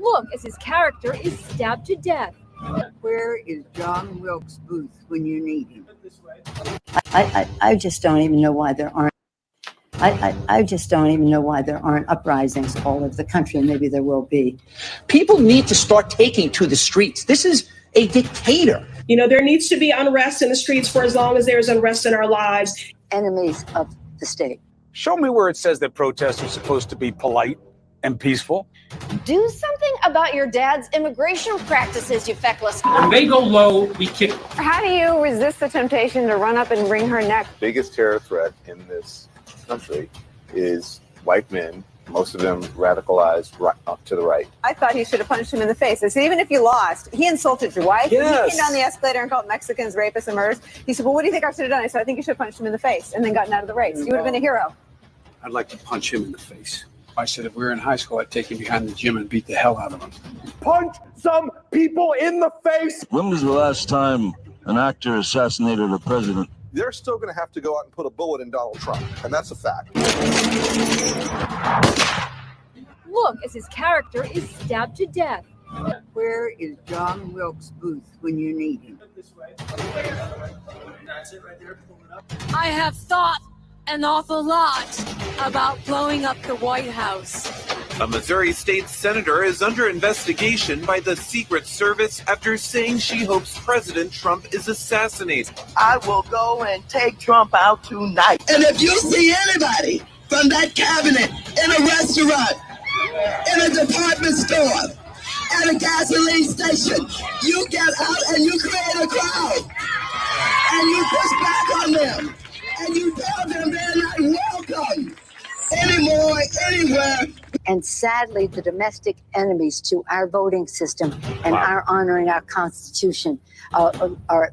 Look as his character is stabbed to death. Where is John Wilkes Booth when you need him? I just don't even know why there aren't. I just don't even know why there aren't uprisings all over the country, and maybe there will be. People need to start taking to the streets. This is a dictator. You know, there needs to be unrest in the streets for as long as there's unrest in our lives. Enemies of the state. Show me where it says that protests are supposed to be polite and peaceful. Do something about your dad's immigration practices, you feckless. When they go low, we kick. How do you resist the temptation to run up and wring her neck? Biggest terror threat in this country is white men, most of them radicalized right up to the right. I thought he should have punched him in the face. I said, even if you lost, he insulted your wife. Yes. He came down the escalator and called Mexicans rapists and murderers. He said, well, what do you think I should have done? I said, I think you should have punched him in the face and then gotten out of the race. You would have been a hero. I'd like to punch him in the face. I said if we were in high school, I'd take him behind the gym and beat the hell out of him. Punch some people in the face. When was the last time an actor assassinated a president? They're still going to have to go out and put a bullet in Donald Trump, and that's a fact. Look as his character is stabbed to death. Where is John Wilkes Booth when you need him? I have thought an awful lot about blowing up the White House. A Missouri state senator is under investigation by the Secret Service after saying she hopes President Trump is assassinated. I will go and take Trump out tonight. And if you see anybody from that cabinet in a restaurant, in a department store, at a gasoline station, you get out and you create a crowd. And you push back on them. And you tell them they're not welcome anymore, anywhere. And sadly, the domestic enemies to our voting system and our honoring our Constitution are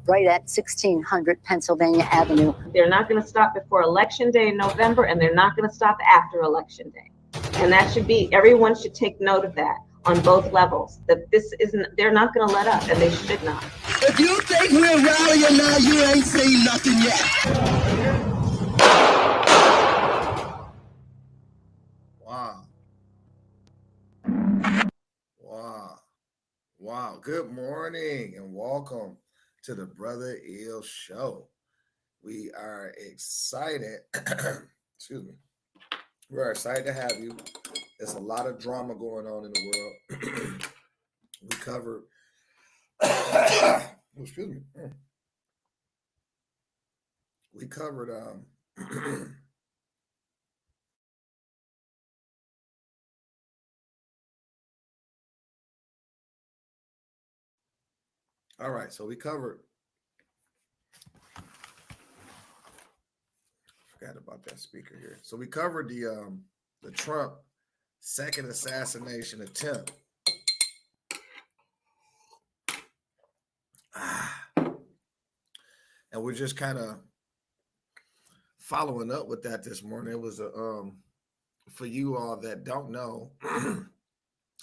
right at 1600 Pennsylvania Avenue. They're not going to stop before Election Day in November, and they're not going to stop after Election Day. And that should be, everyone should take note of that on both levels, that this isn't, they're not going to let up, and they should not. If you think we're rallying now, you ain't seen nothing yet. Wow. Good morning and welcome to the Brother Ill Show. We are excited. Excuse me. We are excited to have you. There's a lot of drama going on in the world. We covered. Excuse me. We covered. All right, so we covered. Forgot about that speaker here. So we covered the Trump second assassination attempt. And we're just kind of following up with that this morning. It was for you all that don't know,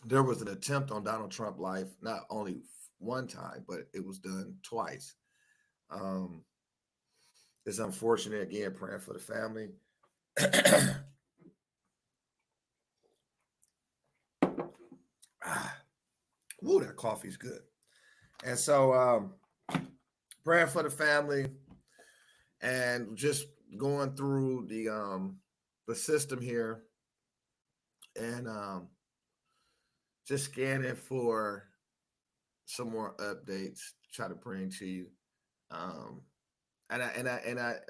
there was an attempt on Donald Trump's life, not only one time, but it was done twice. It's unfortunate. Again, praying for the family. Ooh, that coffee's good. And so praying for the family and just going through the system here and just scanning for some more updates, try to bring to you. And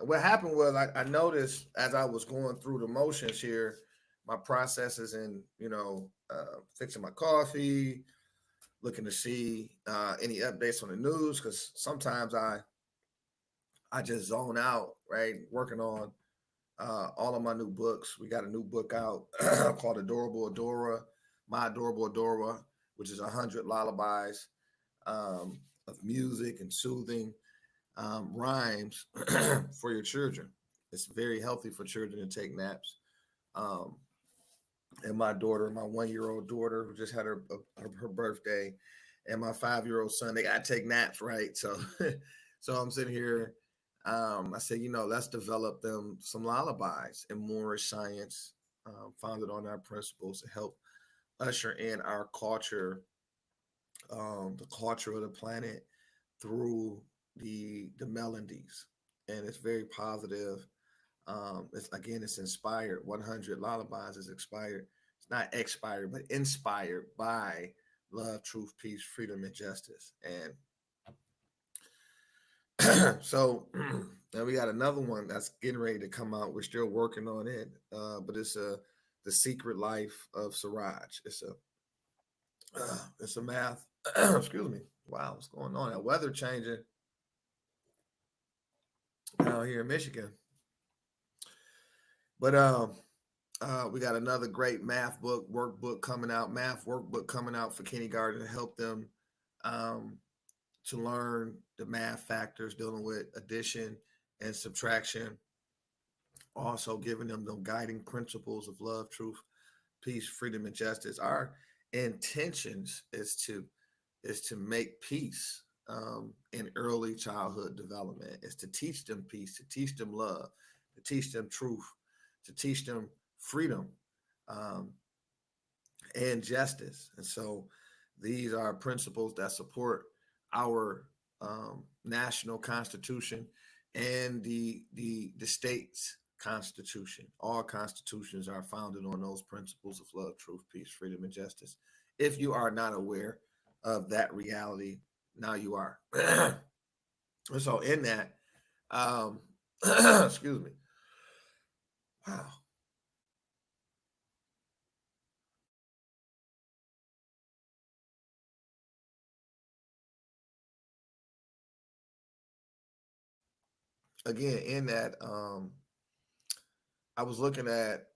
what happened was I noticed as I was going through the motions here, my processes in, fixing my coffee, looking to see any updates on the news, because sometimes I just zone out, right? Working on all of my new books. We got a new book out called Adorable Adora, My Adorable Adora, which is 100 lullabies of music and soothing rhymes for your children. It's very healthy for children to take naps. And my daughter, my 1-year-old daughter, who just had her birthday, and my 5-year-old son, they got to take naps, right? So, so I'm sitting here. I said, let's develop them some lullabies and Moorish science founded on our principles to help usher in our culture, the culture of the planet through the melodies, and it's very positive. It's inspired. 100 Lullabies is expired. It's not expired, but inspired by love, truth, peace, freedom, and justice. And so now we got another one that's getting ready to come out. We're still working on it, but it's The Secret Life of Siraj. It's a math. Excuse me. Wow, what's going on? That weather changing down here in Michigan. But we got another great math workbook coming out for kindergarten to help them to learn the math factors dealing with addition and subtraction. Also giving them the guiding principles of love, truth, peace, freedom, and justice. Our intentions is to make peace in early childhood development, is to teach them peace, to teach them love, to teach them truth, to teach them freedom and justice. And so these are principles that support our national constitution and the state's constitution. All constitutions are founded on those principles of love, truth, peace, freedom, and justice. If you are not aware of that reality, now you are. And so in that, excuse me. Wow. Again, in that, I was looking at,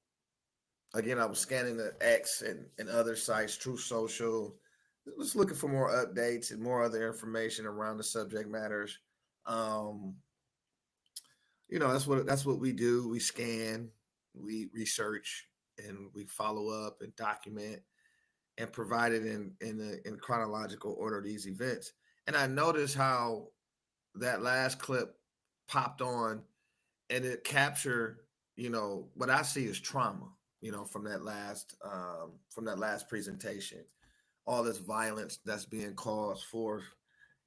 again, I was scanning the X and other sites, Truth Social, just looking for more updates and more other information around the subject matters. That's what we do. We scan, we research, and we follow up and document and provide it in chronological order these events. And I noticed how that last clip popped on, and it captured, what I see as trauma, from that last presentation, all this violence that's being caused forth.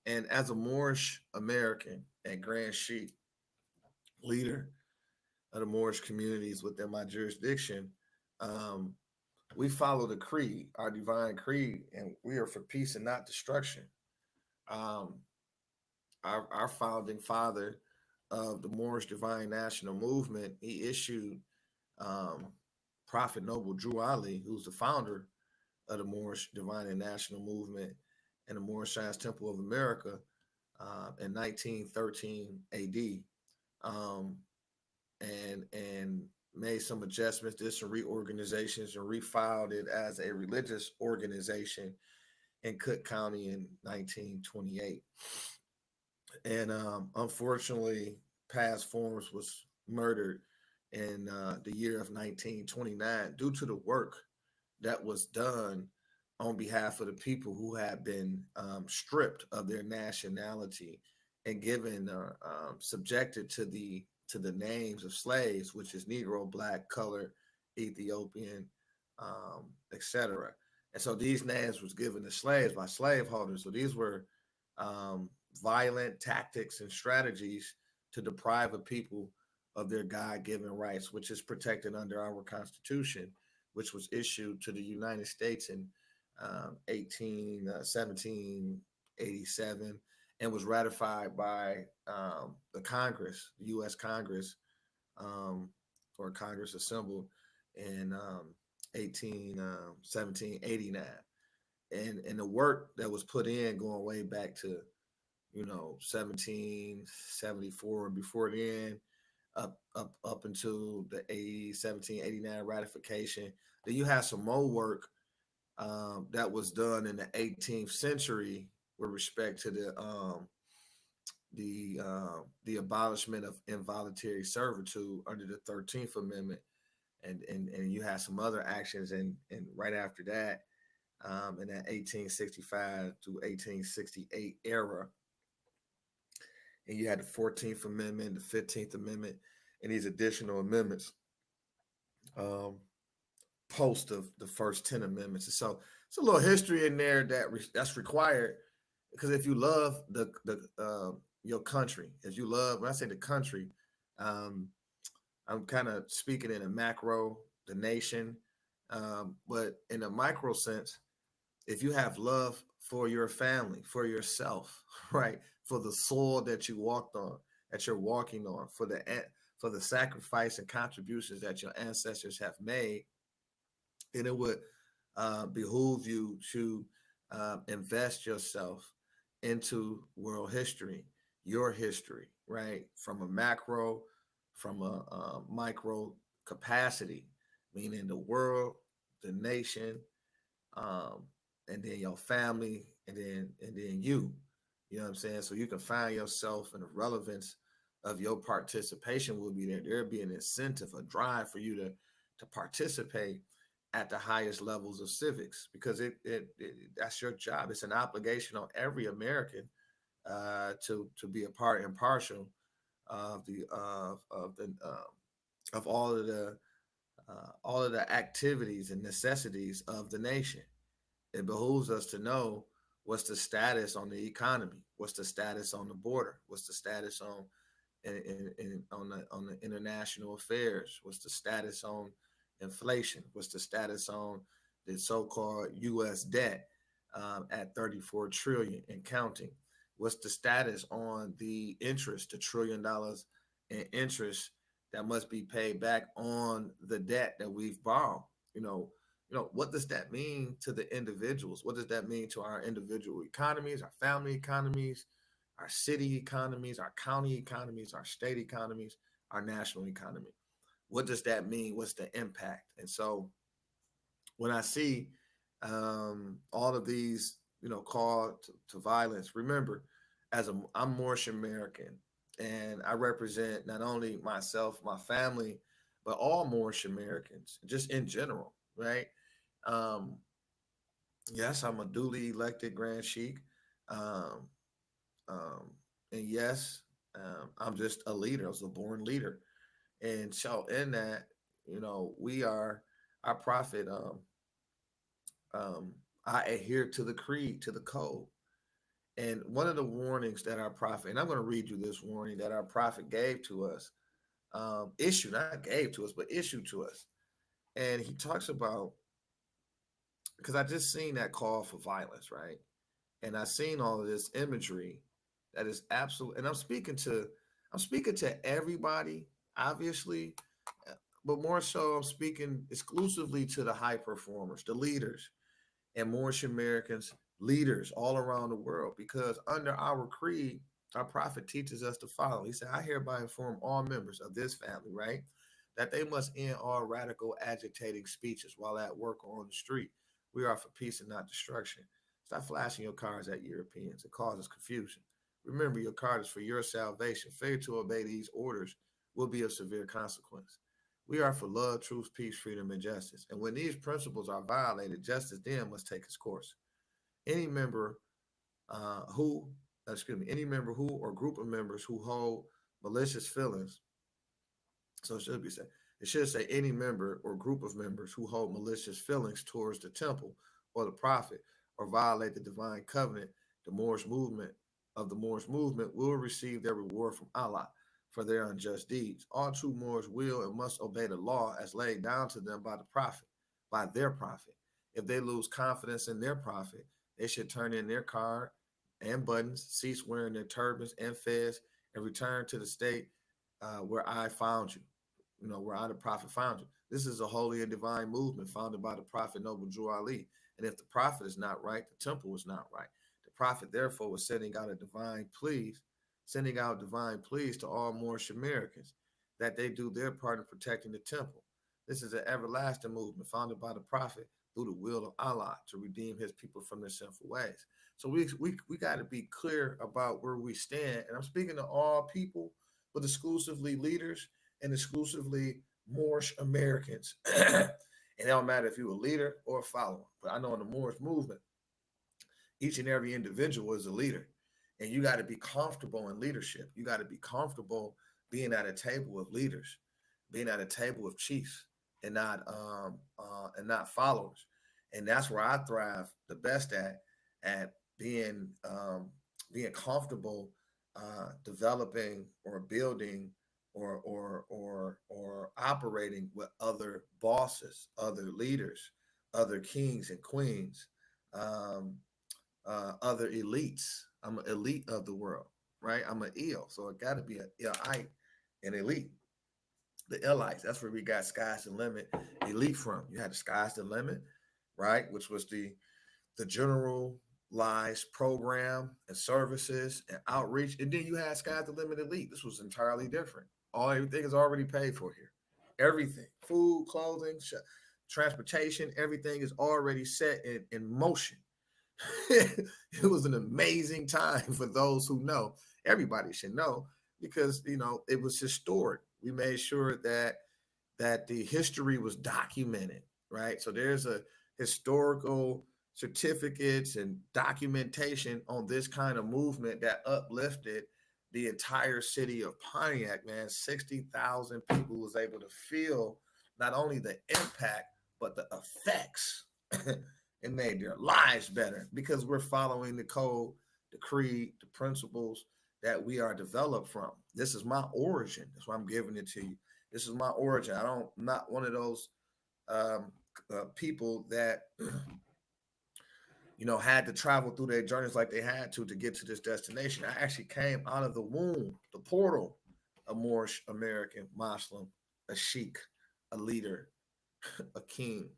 And as a Moorish American and Grand Sheikh, leader of the Moorish communities within my jurisdiction, we follow the creed, our divine creed, and we are for peace and not destruction. Our founding father of the Moorish Divine National Movement, he issued Prophet Noble Drew Ali, who's the founder of the Moorish Divine and National Movement and the Moorish Science Temple of America in 1913 AD, and made some adjustments, did some reorganizations, and refiled it as a religious organization in Cook County in 1928. And unfortunately, Past Forms was murdered in the year of 1929 due to the work that was done on behalf of the people who had been stripped of their nationality and given subjected to the names of slaves, which is Negro, Black, Colored, Ethiopian, etc. And so these names was given to slaves by slaveholders. So these were violent tactics and strategies to deprive a people of their God-given rights, which is protected under our Constitution, which was issued to the United States in 1787 and was ratified by the Congress, the U.S. Congress, or Congress assembled in 1789. And the work that was put in going way back to 1774 and before then, up until the 1789 ratification. Then you have some more work that was done in the 18th century with respect to the abolishment of involuntary servitude under the 13th Amendment, and you have some other actions and right after that, in that 1865 to 1868 era. And you had the 14th Amendment, the 15th Amendment, and these additional amendments post of the first 10 amendments. And so it's a little history in there that's required, because if you love your country, as you love, when I say the country, I'm kind of speaking in a macro, the nation, but in a micro sense, if you have love for your family, for yourself, right, for the soil that you walked on, that you're walking on, for the sacrifice and contributions that your ancestors have made, then it would behoove you to invest yourself into world history, your history, right? From a macro, from a micro capacity, meaning the world, the nation, and then your family, and then you. You know what I'm saying? So you can find yourself, and the relevance of your participation will be there. There'll be an incentive, a drive for you to participate at the highest levels of civics, because it that's your job. It's an obligation on every American to be a part and partial of all of the activities and necessities of the nation. It behooves us to know what's the status on the economy, what's the status on the border, what's the status on the international affairs, what's the status on inflation, what's the status on the so-called U.S. debt at 34 trillion and counting, what's the status on the interest, the $1 trillion in interest that must be paid back on the debt that we've borrowed. You know, what does that mean to the individuals? What does that mean to our individual economies, our family economies, our city economies, our county economies, our state economies, our national economy? What does that mean? What's the impact? And so when I see all of these, call to violence, remember, I'm Moorish American, and I represent not only myself, my family, but all Moorish Americans, just in general, right? Yes, I'm a duly elected Grand Sheikh. And yes, I'm just a leader. I was a born leader. And so in that, our prophet, I adhere to the creed, to the code. And one of the warnings that our prophet, and I'm going to read you this warning that our prophet gave to us, issued to us. And he talks about, because I just seen that call for violence, right? And I seen all of this imagery that is absolute. And I'm speaking to everybody, obviously, but more so I'm speaking exclusively to the high performers, the leaders, and Moorish Americans, leaders all around the world, because under our creed, our prophet teaches us to follow. He said, I hereby inform all members of this family, right, that they must end all radical agitating speeches while at work or on the street. We are for peace and not destruction. Stop flashing your cards at Europeans. It causes confusion. Remember, your card is for your salvation. Failure to obey these orders will be of severe consequence. We are for love, truth, peace, freedom, and justice. And when these principles are violated, justice then must take its course. Any member who or group of members who hold malicious feelings, so it should say any member or group of members who hold malicious feelings towards the temple or the prophet, or violate the divine covenant, the Moorish movement will receive their reward from Allah for their unjust deeds. All true Moors will and must obey the law as laid down to them by their prophet. If they lose confidence in their prophet, they should turn in their card and buttons, cease wearing their turbans and fez, and return to the state where I found you, where I, the prophet, found you. This is a holy and divine movement founded by the prophet Noble Drew Ali. And if the prophet is not right, the temple was not right. The prophet, therefore, was sending out divine pleas to all Moorish Americans that they do their part in protecting the temple. This is an everlasting movement founded by the prophet through the will of Allah to redeem his people from their sinful ways. So we got to be clear about where we stand. And I'm speaking to all people, but exclusively leaders and exclusively Moorish Americans. And it don't matter if you're a leader or a follower. But I know in the Moorish movement, each and every individual is a leader. And you got to be comfortable in leadership. You got to be comfortable being at a table of leaders, being at a table of chiefs, and not followers. And that's where I thrive the best at being comfortable developing or building or operating with other bosses, other leaders, other kings and queens, other elites. I'm an elite of the world, right? I'm an eel, so it got to be an elite. The elites, that's where we got Sky's the Limit elite from. You had the Sky's the Limit, right? Which was the generalized program and services and outreach. And then you had Sky's the Limit elite. This was entirely different. Everything is already paid for here. Everything, food, clothing, transportation, everything is already set in motion. It was an amazing time for those who know. Everybody should know, because it was historic. We made sure that the history was documented, right? So there's a historical certificates and documentation on this kind of movement that uplifted the entire city of Pontiac, man. 60,000 people was able to feel not only the impact, but the effects. It made their lives better because we're following the code, the creed, the principles that we are developed from. This is my origin. That's why I'm giving it to you. This is my origin. I'm not one of those people that had to travel through their journeys like they had to get to this destination. I actually came out of the womb, the portal, a Moorish American Muslim, a sheik, a leader, a king,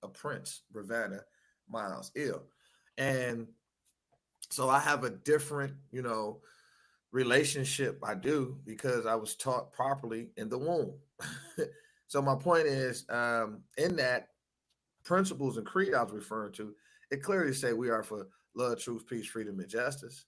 a prince, Bravada, Miles Ill. And so I have a different, relationship. I do, because I was taught properly in the womb. So my point is, in that principles and creed I was referring to, it clearly say we are for love, truth, peace, freedom, and justice,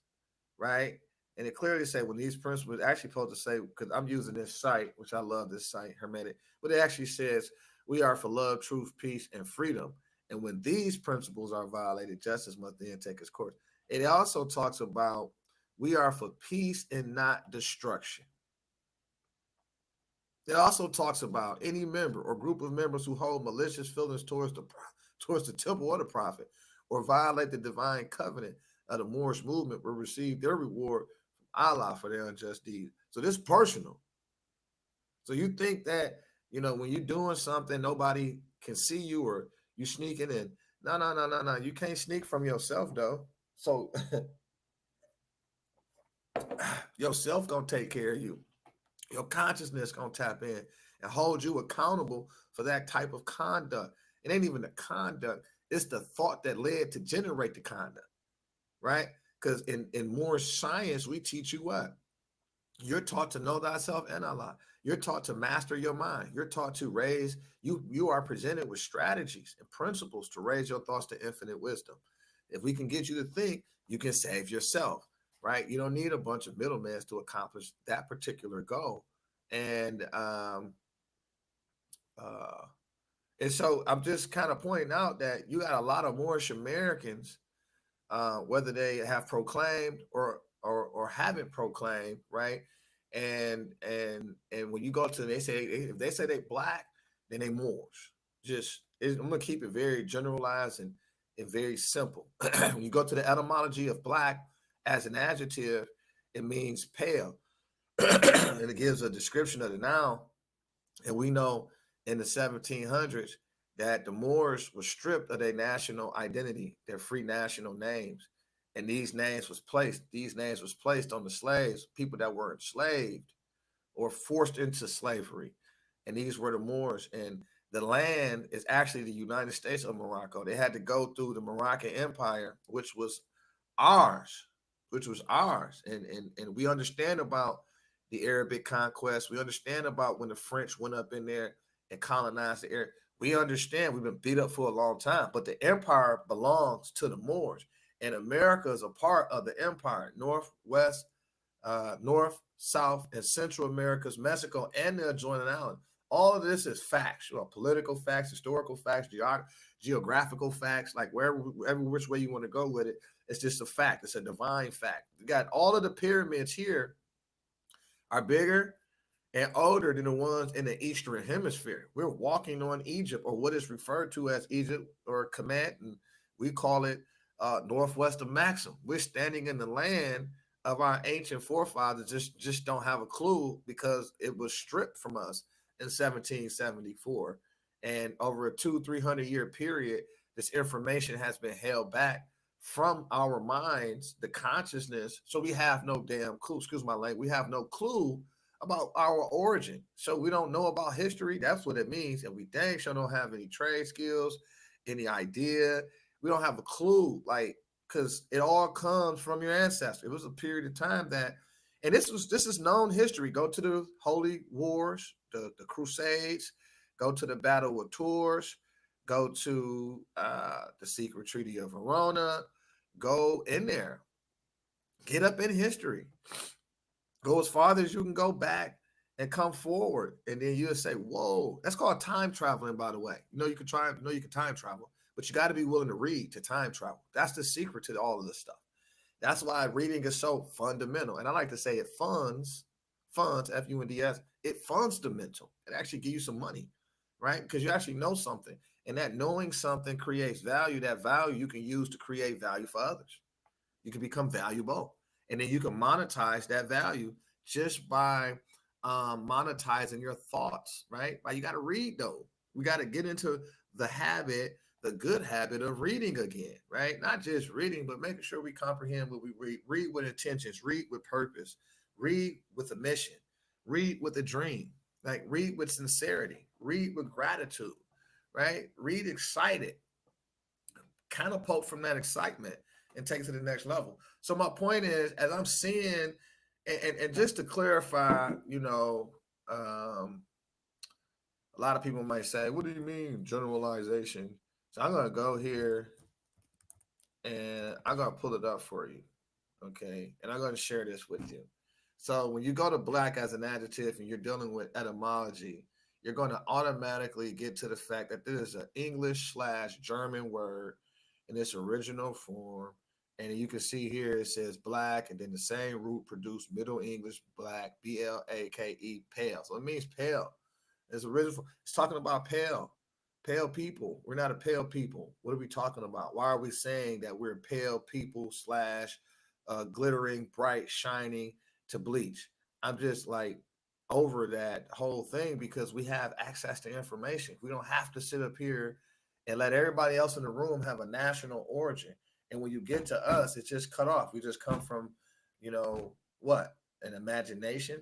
right? And it clearly say when these principles actually supposed to say, because I'm using this site, which I love this site, Hermetic, but it actually says we are for love, truth, peace, and freedom. And when these principles are violated, justice must then take its course. It also talks about we are for peace and not destruction. It also talks about any member or group of members who hold malicious feelings towards the temple or the prophet, or violate the divine covenant of the Moorish movement, will receive their reward from Allah for their unjust deeds. So this is personal. So you think that, when you're doing something, nobody can see you, or you sneaking in. No. You can't sneak from yourself, though. So yourself gonna take care of you. Your consciousness gonna tap in and hold you accountable for that type of conduct. It ain't even the conduct, it's the thought that led to generate the conduct, right? Because in Moorish science, we teach you what? You're taught to know thyself and Allah. You're taught to master your mind. You're taught to raise, you are presented with strategies and principles to raise your thoughts to infinite wisdom. If we can get you to think, you can save yourself, right? You don't need a bunch of middlemen to accomplish that particular goal. And so I'm just kind of pointing out that you got a lot of Moorish Americans, whether they have proclaimed or haven't proclaimed, right? And when you go to them, if they say they black, then they Moors. I'm gonna keep it very generalized and very simple. When you go to the etymology of black as an adjective, it means pale, and it gives a description of the noun. And we know in the 1700s that the Moors were stripped of their national identity, their free national names. And these names was placed on the slaves, people that were enslaved or forced into slavery. And these were the Moors. And the land is actually the United States of Morocco. They had to go through the Moroccan Empire, which was ours. And we understand about the Arabic conquest. We understand about when the French went up in there and colonized the area. We understand we've been beat up for a long time, but the empire belongs to the Moors. And America is a part of the empire, North, South, and Central America's Mexico and the adjoining island. All of this is facts, political facts, historical facts, geographical facts, like every which way you want to go with it. It's just a fact. It's a divine fact. You got all of the pyramids here are bigger and older than the ones in the Eastern Hemisphere. We're walking on Egypt, or what is referred to as Egypt or Kemet, and we call it northwest of Maxim. We're standing in the land of our ancient forefathers, just don't have a clue because it was stripped from us in 1774. And over a 200-300 year period, this information has been held back from our minds, the consciousness. So we have no damn clue, excuse my language, we have no clue about our origin. So we don't know about history. That's what it means. And we dang sure don't have any trade skills, any idea. We don't have a clue, like, because it all comes from your ancestors. It was a period of time that, and this is known history. Go to the Holy Wars, the Crusades, go to the Battle of Tours, go to the Secret Treaty of Verona, go in there, get up in history, go as far as you can go back and come forward. And then you'll say, whoa, that's called time traveling, by the way. You can time travel, but you got to be willing to read to time travel. That's the secret to all of this stuff. That's why reading is so fundamental. And I like to say it funds, F-U-N-D-S, it funds the mental. It actually gives you some money, right? Because you actually know something. And that knowing something creates value. That value you can use to create value for others. You can become valuable. And then you can monetize that value just by monetizing your thoughts, right? But you got to read, though. We got to get into the habit, the good habit of reading again, right? Not just reading, but making sure we comprehend what we read. Read with intentions, read with purpose, read with a mission, read with a dream, like read with sincerity, read with gratitude, right? Read excited, kind of poke from that excitement and take it to the next level. So my point is, as I'm seeing, and just to clarify, a lot of people might say, what do you mean generalization? So I'm going to go here and I'm going to pull it up for you. Okay. And I'm going to share this with you. So when you go to black as an adjective and you're dealing with etymology, you're going to automatically get to the fact that this is an English/German word in its original form. And you can see here it says black, and then the same root produced Middle English black, B-L-A-K-E, pale. So it means pale. It's original. It's talking about pale people. We're not a pale people. What are we talking about? Why are we saying that we're pale people / glittering, bright, shining to bleach? I'm just like over that whole thing because we have access to information. We don't have to sit up here and let everybody else in the room have a national origin. And when you get to us, it's just cut off. We just come from, an imagination.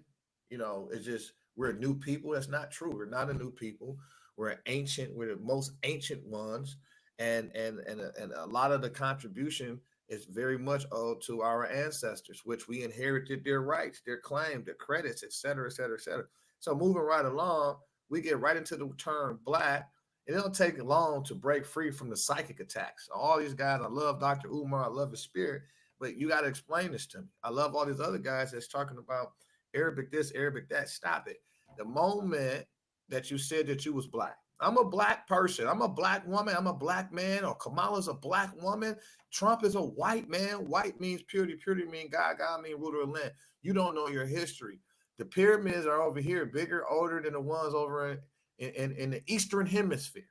It's just, we're a new people. That's not true. We're not a new people. We're ancient. We're the most ancient ones. And a lot of the contribution is very much owed to our ancestors, which we inherited their rights, their claim, their credits, et cetera, et cetera, et cetera. So moving right along, we get right into the term black. It don't take long to break free from the psychic attacks. All these guys, I love Dr. Umar, I love his spirit, but you got to explain this to me. I love all these other guys that's talking about Arabic this, Arabic that. Stop it. The moment that you said that you was black, I'm a black person, I'm a black woman, I'm a black man, or Kamala's a black woman, Trump is a white man. White means purity, purity means God, God means ruler of land. You don't know your history. The pyramids are over here, bigger, older than the ones over in the Eastern Hemisphere.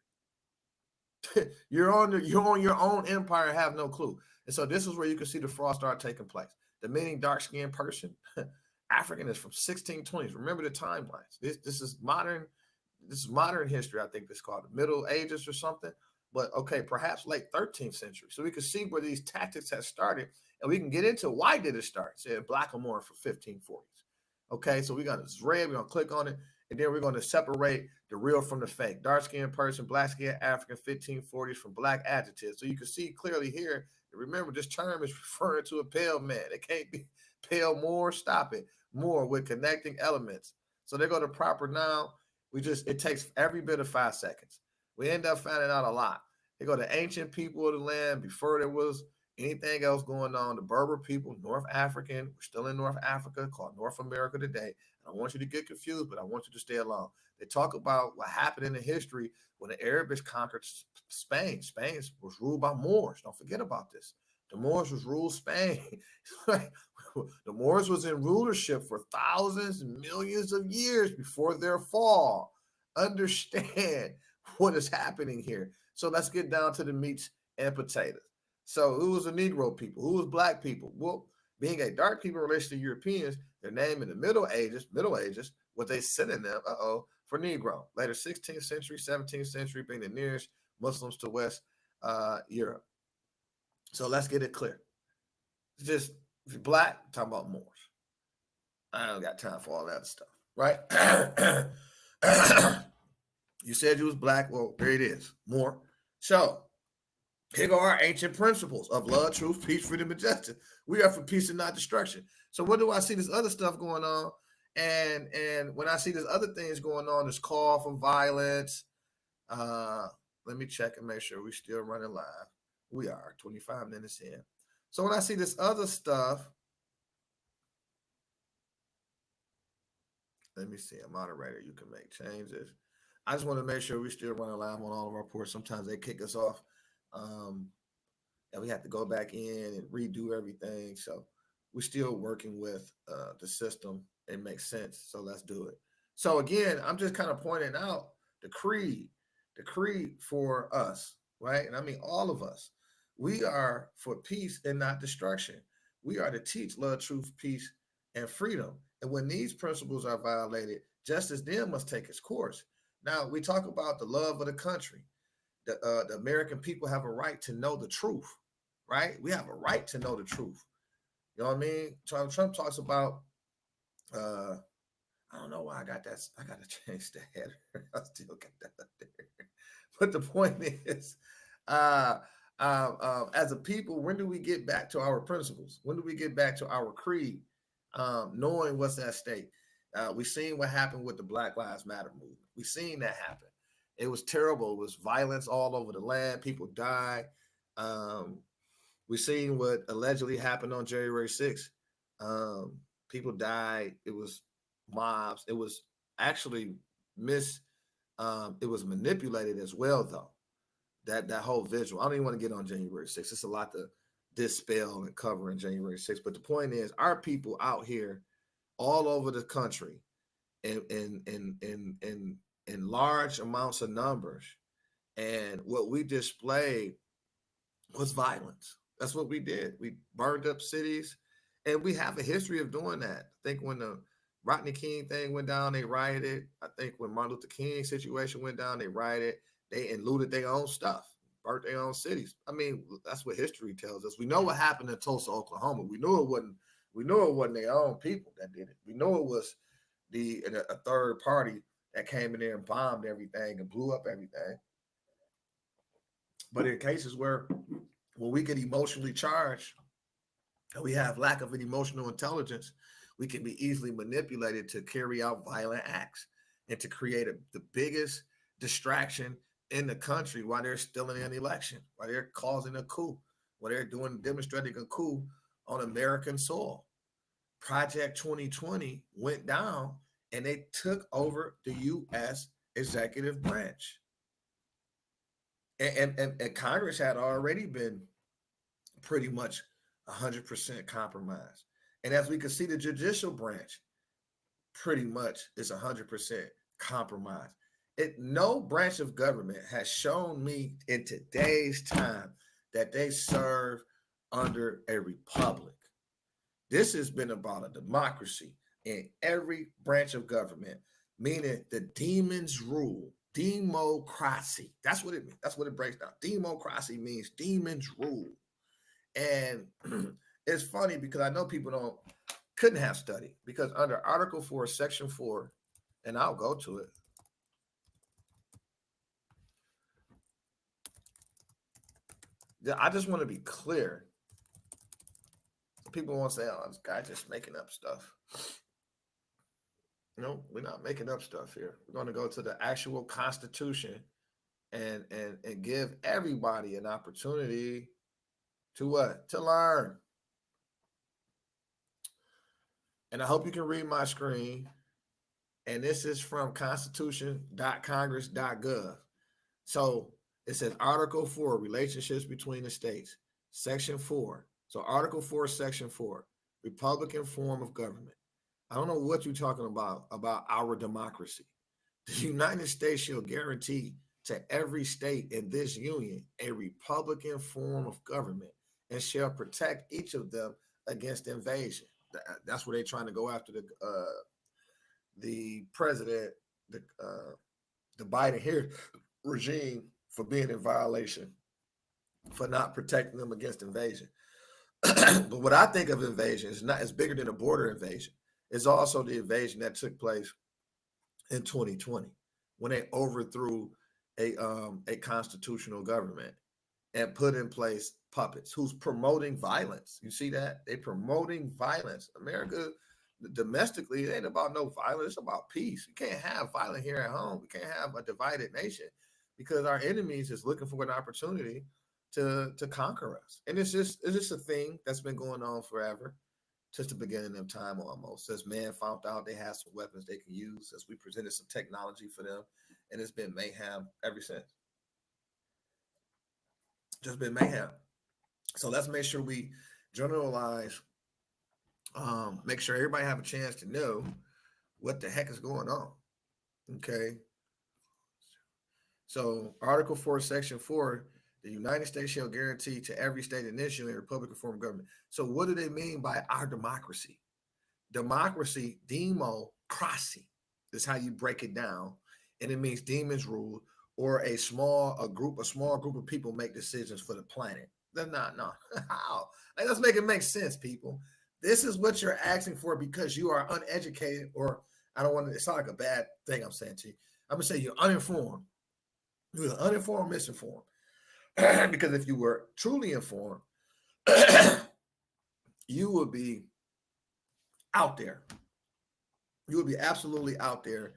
You're on your own empire, have no clue. And so this is where you can see the fraud start taking place. The meaning dark-skinned person, African, is from 1620s. Remember the timelines. This is modern. This is modern history. I think it's called the Middle Ages or something. But okay, perhaps late 13th century. So we can see where these tactics have started, and we can get into why did it start. Say Blackamoor for 1540s. Okay, so we got this red. We're gonna click on it. And then we're going to separate the real from the fake. Dark-skinned person, black-skinned African, 1540s from black adjectives. So you can see clearly here, remember this term is referring to a pale man. It can't be pale more, stop it. More with connecting elements. So they go to proper noun. It takes every bit of 5 seconds. We end up finding out a lot. They go to ancient people of the land before there was anything else going on. The Berber people, North African, we're still in North Africa, called North America today. I don't want you to get confused, but I want you to stay along. They talk about what happened in the history when the Arabs conquered Spain. Spain was ruled by Moors. Don't forget about this. The Moors was ruled Spain. The Moors was in rulership for thousands and millions of years before their fall. Understand what is happening here. So let's get down to the meats and potatoes. So who was the Negro people? Who was black people? Well, being a dark people in relation to Europeans, their name in the Middle Ages, was a synonym, for Negro. Later 16th century, 17th century, being the nearest Muslims to West Europe. So let's get it clear. It's just, if you're black, I'm talking about Moors. I don't got time for all that stuff, right? You said you was black. Well, there it is. More. So here go our ancient principles of love, truth, peace, freedom, and justice. We are for peace and not destruction. So what do I see this other stuff going on? And when I see this other things going on, this call for violence. Let me check and make sure we're still running live. We are 25 minutes in. So when I see this other stuff, let me see, a moderator, you can make changes. I just want to make sure we still running live on all of our ports. Sometimes they kick us off. And we have to go back in and redo everything. So we're still working with the system. It makes sense. So let's do it. So again, I'm just kind of pointing out the creed for us, right? And I mean, all of us, we are for peace and not destruction. We are to teach love, truth, peace, and freedom. And when these principles are violated, justice then must take its course. Now, we talk about the love of the country. The American people have a right to know the truth, right? We have a right to know the truth. You know what I mean? Trump talks about, I don't know why I got that. I got to change the header. I still got that up there. But the point is, as a people, when do we get back to our principles? When do we get back to our creed? Knowing what's at stake. We've seen what happened with the Black Lives Matter movement. We've seen that happen. It was terrible. It was violence all over the land. People died. We've seen what allegedly happened on January 6th. People died. It was mobs. It was actually it was manipulated as well, though. That whole visual. I don't even want to get on January 6th. It's a lot to dispel and cover in January 6th. But the point is, our people out here all over the country in large amounts of numbers. And what we displayed was violence. That's what we did. We burned up cities. And we have a history of doing that. I think when the Rodney King thing went down, they rioted. I think when Martin Luther King situation went down, they rioted. They looted their own stuff, burnt their own cities. I mean, that's what history tells us. We know what happened in Tulsa, Oklahoma. We knew it wasn't their own people that did it. We know it was a third party that came in there and bombed everything and blew up everything. But in cases where when we get emotionally charged and we have lack of an emotional intelligence, we can be easily manipulated to carry out violent acts and to create the biggest distraction in the country while they're still in an election, while they're causing a coup, while they're demonstrating a coup on American soil. Project 2020 went down and they took over the U.S. executive branch. And Congress had already been pretty much 100% compromised. And as we can see, the judicial branch pretty much is 100% compromised. No branch of government has shown me in today's time that they serve under a republic. This has been about a democracy in every branch of government, meaning the demons rule. Democracy. That's what it means. That's what it breaks down. Democracy means demons rule. And it's funny because I know people couldn't have studied, because under Article 4, Section 4, and I'll go to it. I just want to be clear. People won't say, oh, this guy just making up stuff. No, we're not making up stuff here. We're going to go to the actual Constitution and give everybody an opportunity to what? To learn. And I hope you can read my screen. And this is from constitution.congress.gov. So it says Article 4, relationships between the states. Section 4. So Article 4, Section 4, Republican form of government. I don't know what you're talking about our democracy. The United States shall guarantee to every state in this union a Republican form of government and shall protect each of them against invasion. That's where they're trying to go after the president, the Biden here regime, for being in violation, for not protecting them against invasion. But what I think of invasion is not as bigger than a border invasion. It's also the invasion that took place in 2020 when they overthrew a constitutional government and put in place puppets who's promoting violence. You see that? They're promoting violence. America, domestically, it ain't about no violence. It's about peace. You can't have violence here at home. We can't have a divided nation because our enemies is looking for an opportunity to conquer us. And it's just a thing that's been going on forever, since the beginning of time almost. Since man found out they have some weapons they can use, since we presented some technology for them, and it's been mayhem ever since. Just been mayhem. So let's make sure we generalize, make sure everybody have a chance to know what the heck is going on. Okay. So Article 4, Section 4, the United States shall guarantee to every state in this union a Republican form of government. So what do they mean by our democracy? Democracy, democracy, is how you break it down. And it means demons rule, or a small group of people make decisions for the planet. They're not, no. How? Like, let's make it make sense, people. This is what you're asking for because you are uneducated, or I don't want to, it's not like a bad thing I'm saying to you. I'm gonna say you're uninformed. You're uninformed, misinformed. Because if you were truly informed, you would be out there. You would be absolutely out there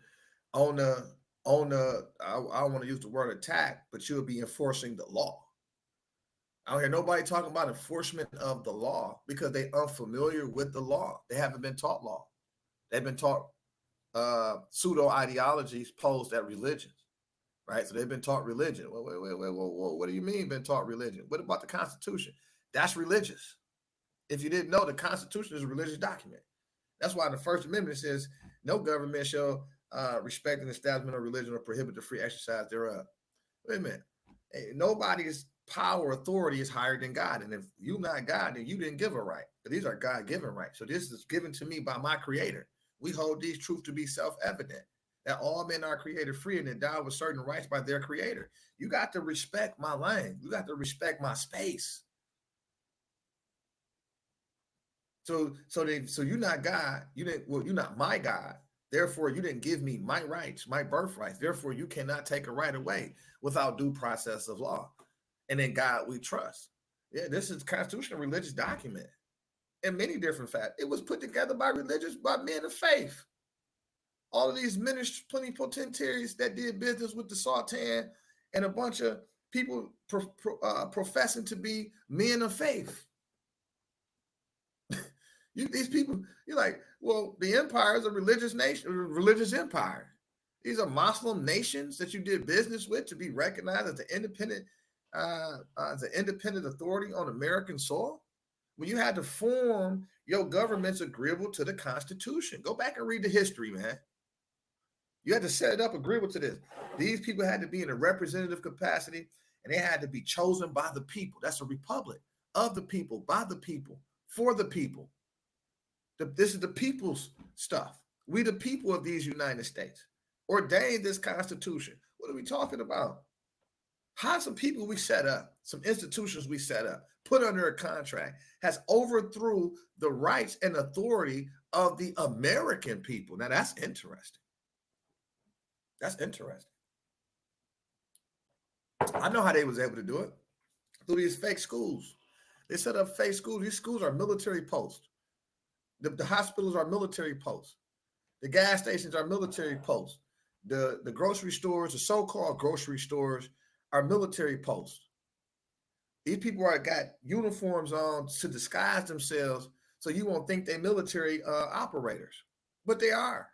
on the I don't want to use the word attack, but you would be enforcing the law. I don't hear nobody talking about enforcement of the law because they're unfamiliar with the law. They haven't been taught law. They've been taught pseudo ideologies posed at religions. Right, so they've been taught religion. Wait, what do you mean been taught religion? What about the Constitution? That's religious. If you didn't know, the Constitution is a religious document. That's why the First Amendment says no government shall respect an establishment of religion or prohibit the free exercise thereof. Wait a minute. Hey, nobody's power, authority is higher than God. And if you're not God, then you didn't give a right. But these are God-given rights. So this is given to me by my Creator. We hold these truths to be self-evident, that all men are created free and endowed with certain rights by their Creator. You got to respect my lane. You got to respect my space. So you're not God. You're not my God. Therefore, you didn't give me my rights, my birthrights. Therefore, you cannot take a right away without due process of law. And in God we trust. Yeah, this is constitutional religious document. In many different facts. It was put together by men of faith. All of these ministers, plenipotentiaries that did business with the Sultan, and a bunch of people professing to be men of faith. These people, you're like, well, the empire is a religious nation, a religious empire. These are Muslim nations that you did business with to be recognized as an independent authority on American soil. When you had to form your governments agreeable to the Constitution. Go back and read the history, man. You had to set it up agreeable to this. These people had to be in a representative capacity, and they had to be chosen by the people. That's a republic of the people, by the people, for the people. This is the people's stuff. We, the people of these United States, ordained this Constitution. What are we talking about? How some people we set up, some institutions we set up, put under a contract, has overthrew the rights and authority of the American people. Now, that's interesting. That's interesting. I know how they was able to do it. Through these fake schools. They set up fake schools. These schools are military posts. The hospitals are military posts. The gas stations are military posts. The grocery stores, the so-called grocery stores, are military posts. These people got uniforms on to disguise themselves so you won't think they're military operators. But they are.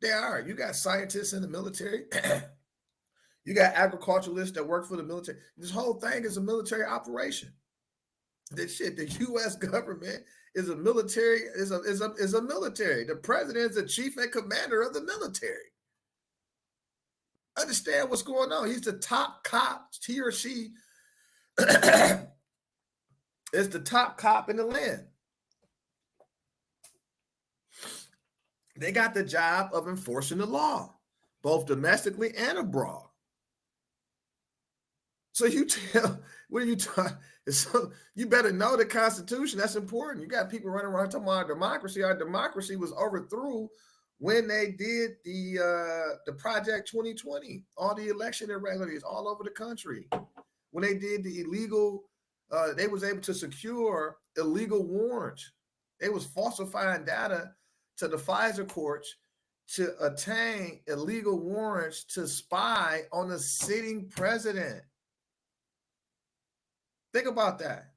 They are. You got scientists in the military. You got agriculturalists that work for the military. This whole thing is a military operation. This shit, the U.S. government is a military, is a military. The president is the chief and commander of the military. Understand what's going on. He's the top cop, he or she is the top cop in the land. They got the job of enforcing the law, both domestically and abroad. So you tell, what are you talking? So you better know the Constitution. That's important. You got people running around talking about democracy. Our democracy was overthrown when they did the Project 2020, all the election irregularities all over the country. When they did the illegal, they was able to secure illegal warrants. They was falsifying data to the Pfizer courts to attain illegal warrants to spy on a sitting president. Think about that.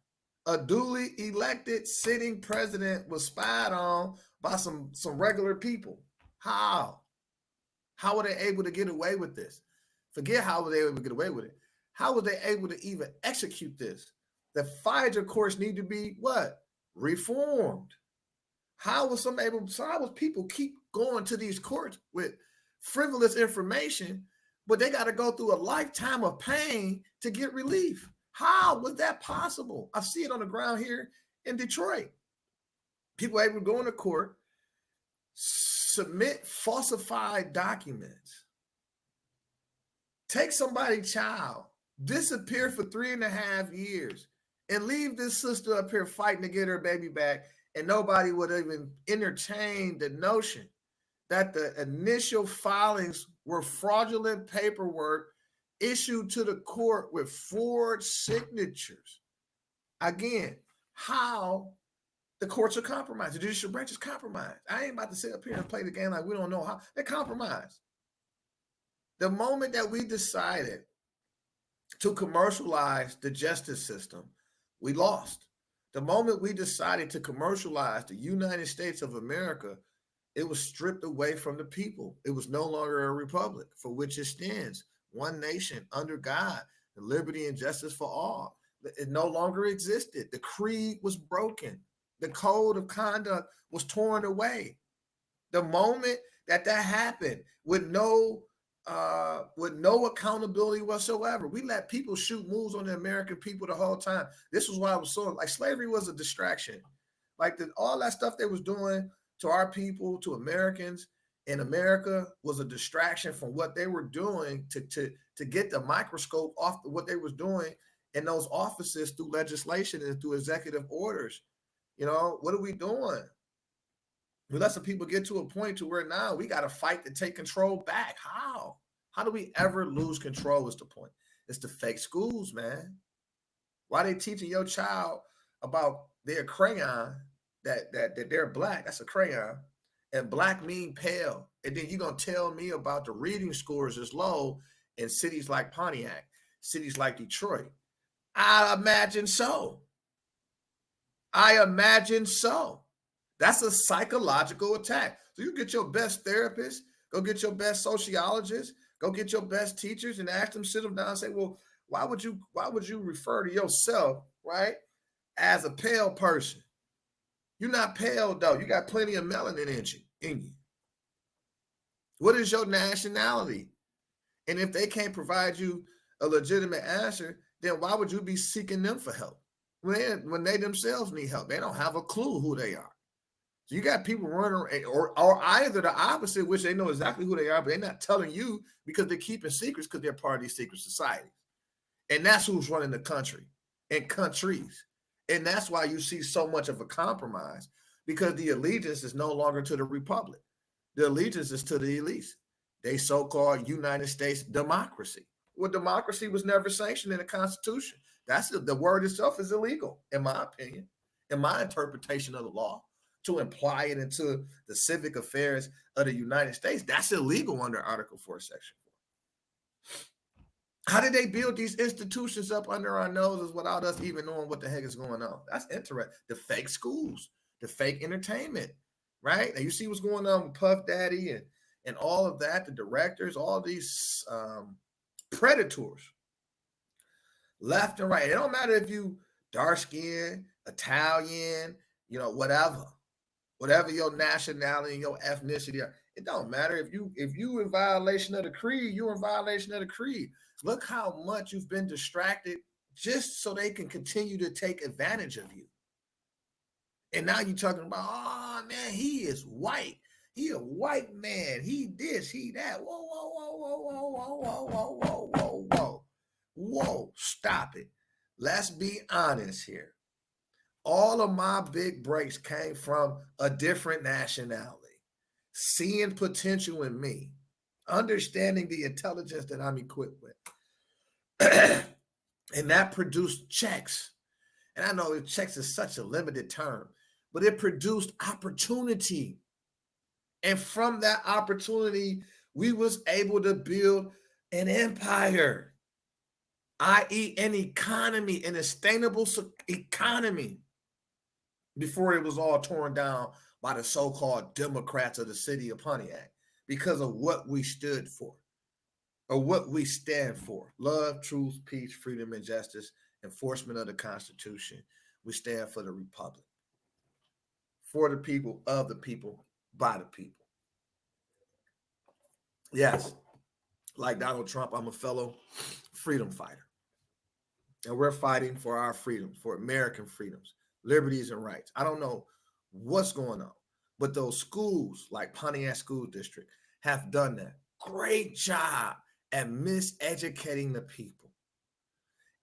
A duly elected sitting president was spied on by some regular people. How? How were they able to get away with this? Forget how were they able to get away with it. How were they able to even execute this? The Pfizer courts need to be what? Reformed. How was people keep going to these courts with frivolous information, but they got to go through a lifetime of pain to get relief? How was that possible? I see it on the ground here in Detroit. People able to go into court, submit falsified documents, take somebody's child, disappear for 3.5 years, and leave this sister up here fighting to get her baby back, and nobody would even entertain the notion that the initial filings were fraudulent paperwork issued to the court with forged signatures. Again, how the courts are compromised. The judicial branch is compromised. I ain't about to sit up here and play the game like we don't know how. They're compromised. The moment that we decided to commercialize the justice system, we lost. The moment we decided to commercialize the United States of America, it was stripped away from the people. It was no longer a republic for which it stands. One nation under God, liberty and justice for all. It no longer existed. The creed was broken. The code of conduct was torn away. The moment that happened, with no accountability whatsoever, we let people shoot moves on the American people the whole time. This was why I was so like slavery was a distraction. Like all that stuff they was doing to our people, to Americans in America, was a distraction from what they were doing to get the microscope off what they was doing in those offices through legislation and through executive orders. You know, what are we doing? We let some people get to a point to where now we got to fight to take control back. How? How do we ever lose control is the point. It's the fake schools, man. Why they teaching your child about their crayon, that they're black, that's a crayon, and black mean pale. And then you're going to tell me about the reading scores is low in cities like Pontiac, cities like Detroit. I imagine so. That's a psychological attack. So you get your best therapist, go get your best sociologist, go get your best teachers and ask them, sit them down and say, well, why would you refer to yourself, right, as a pale person? You're not pale, though. You got plenty of melanin in you. What is your nationality? And if they can't provide you a legitimate answer, then why would you be seeking them for help when they themselves need help? They don't have a clue who they are. So you got people running around, or either the opposite, which they know exactly who they are, but they're not telling you because they're keeping secrets because they're part of these secret societies. And that's who's running the country and countries. And that's why you see so much of a compromise, because the allegiance is no longer to the republic. The allegiance is to the elites. They so-called United States democracy. Well, democracy was never sanctioned in the Constitution. The word itself is illegal, in my opinion, in my interpretation of the law. To imply it into the civic affairs of the United States, that's illegal under Article 4, Section 4. How did they build these institutions up under our noses without us even knowing what the heck is going on? That's interesting. The fake schools, the fake entertainment, right? And you see what's going on with Puff Daddy and all of that, the directors, all these predators, left and right. It don't matter if you dark skinned, Italian, you know, whatever your nationality and your ethnicity are. It don't matter if you in violation of the creed, you're in violation of the creed. Look how much you've been distracted just so they can continue to take advantage of you. And now you're talking about, oh man, he is white. He a white man. He this, he that. Whoa, whoa, whoa, whoa, whoa, whoa, whoa, whoa, whoa, whoa, whoa. Whoa, stop it. Let's be honest here. All of my big breaks came from a different nationality. Seeing potential in me, understanding the intelligence that I'm equipped with. And that produced checks. And I know checks is such a limited term, but it produced opportunity. And from that opportunity, we was able to build an empire, i.e. an economy, an sustainable economy, before it was all torn down by the so-called Democrats of the city of Pontiac because of what we stood for or what we stand for. Love, truth, peace, freedom, and justice, enforcement of the Constitution. We stand for the Republic. For the people, of the people, by the people. Yes, like Donald Trump, I'm a fellow freedom fighter. And we're fighting for our freedoms, for American freedoms, liberties, and rights. I don't know what's going on, but those schools like Pontiac School District have done that great job at miseducating the people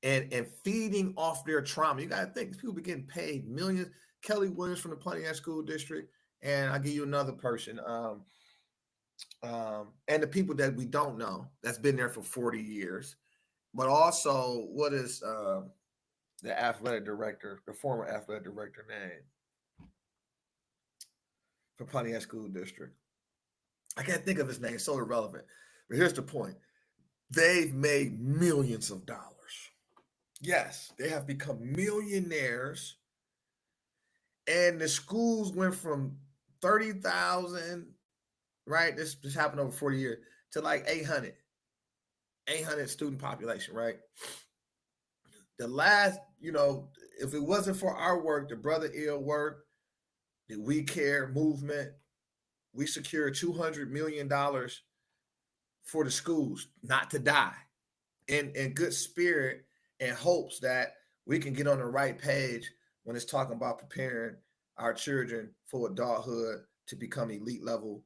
and feeding off their trauma. You got to think, people be getting paid millions. Kelly Williams from the Pontiac School District, and I'll give you another person, and the people that we don't know that's been there for 40 years, but also what is the athletic director, the former athletic director name for Pontiac School District? I can't think of his name, it's so irrelevant. But here's the point. They've made millions of dollars. Yes, they have become millionaires. And the schools went from 30,000, right? This happened over 40 years, to like 800 student population, right? The last, you know, if it wasn't for our work, the Brother Ill work, the We Care movement, we secured $200 million for the schools not to die, in good spirit and hopes that we can get on the right page when it's talking about preparing our children for adulthood to become elite level,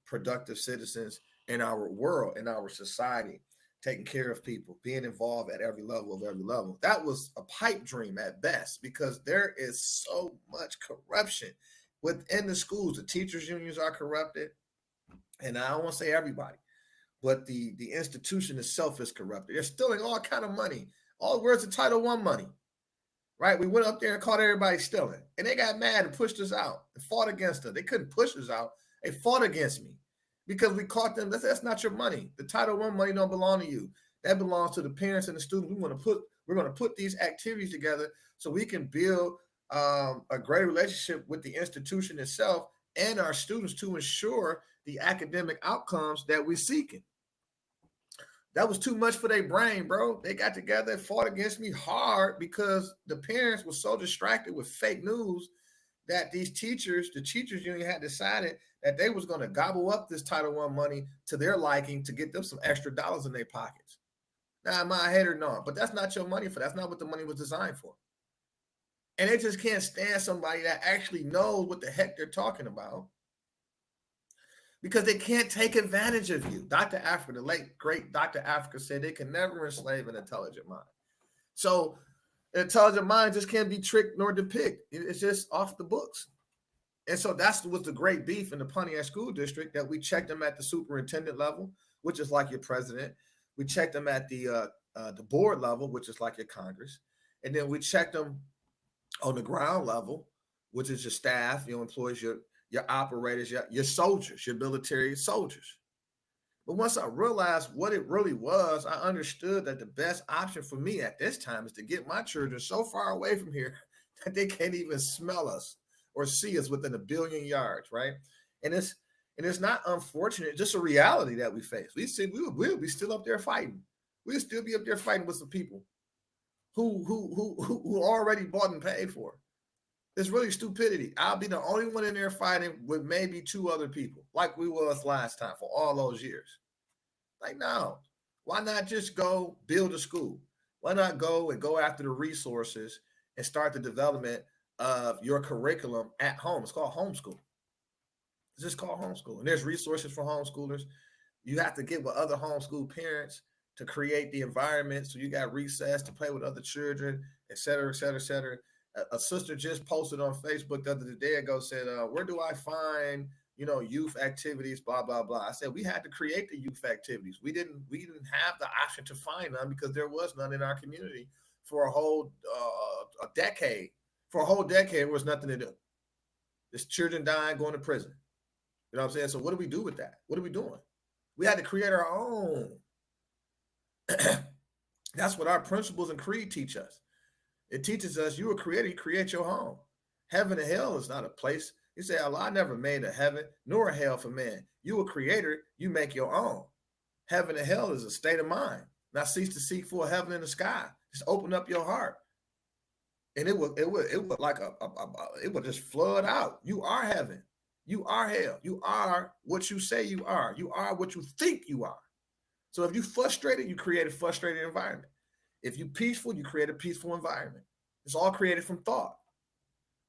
productive citizens in our world, in our society, taking care of people, being involved at every level of every level. That was a pipe dream at best, because there is so much corruption within the schools. The teachers unions are corrupted, and I don't want to say everybody, but the institution itself is corrupted. They're stealing all kind of money. All where's the Title I money, right? We went up there and caught everybody stealing, and they got mad and pushed us out and fought against us. They couldn't push us out. They fought against me because we caught them. That's not your money. The Title I money don't belong to you. That belongs to the parents and the students. We're going to put these activities together so we can build a great relationship with the institution itself and our students to ensure the academic outcomes that we're seeking. That was too much for their brain, bro. They got together and fought against me hard because the parents were so distracted with fake news that these teachers, the teachers union, had decided that they was going to gobble up this Title I money to their liking to get them some extra dollars in their pockets. Now, am I a hater? No, but that's not your money for. That's not what the money was designed for. And they just can't stand somebody that actually knows what the heck they're talking about, because they can't take advantage of you. Dr. Africa, the late, great Dr. Africa, said they can never enslave an intelligent mind. So an intelligent mind just can't be tricked nor depicted. It's just off the books. And so that's was the great beef in the Pontiac School District, that we checked them at the superintendent level, which is like your president. We checked them at the board level, which is like your Congress. And then we checked them on the ground level, which is your staff, your employees, your operators, your soldiers, your military soldiers. But once I realized what it really was, I understood that the best option for me at this time is to get my children so far away from here that they can't even smell us or see us within 1 billion yards, right? And it's not unfortunate, just a reality that we face. We'll be still up there fighting. We'd still be up there fighting with some people who already bought and paid for it. It's really stupidity. I'll be the only one in there fighting with maybe 2 other people, like we was last time for all those years. Like, no. Why not just go build a school? Why not go and go after the resources and start the development of your curriculum at home? It's called homeschool. It's just called homeschool. And there's resources for homeschoolers. You have to get with other homeschool parents to create the environment. So you got recess to play with other children, et cetera, et cetera, et cetera. A sister just posted on Facebook the other day ago, said, where do I find, youth activities, blah, blah, blah. I said, we had to create the youth activities. We didn't have the option to find none because there was none in our community for a whole a decade. For a whole decade, there was nothing to do. There's children dying, going to prison. You know what I'm saying? So what do we do with that? What are we doing? We had to create our own. That's what our principles and creed teach us. It teaches us you were created, you create your home. Heaven and hell is not a place. You say, Allah never made a heaven nor a hell for man. You a creator, you make your own. Heaven and hell is a state of mind. Now cease to seek for a heaven in the sky. Just open up your heart. And it would like it would just flood out. You are heaven. You are hell. You are what you say you are. You are what you think you are. So if you frustrated, you create a frustrated environment. If you're peaceful, you create a peaceful environment. It's all created from thought.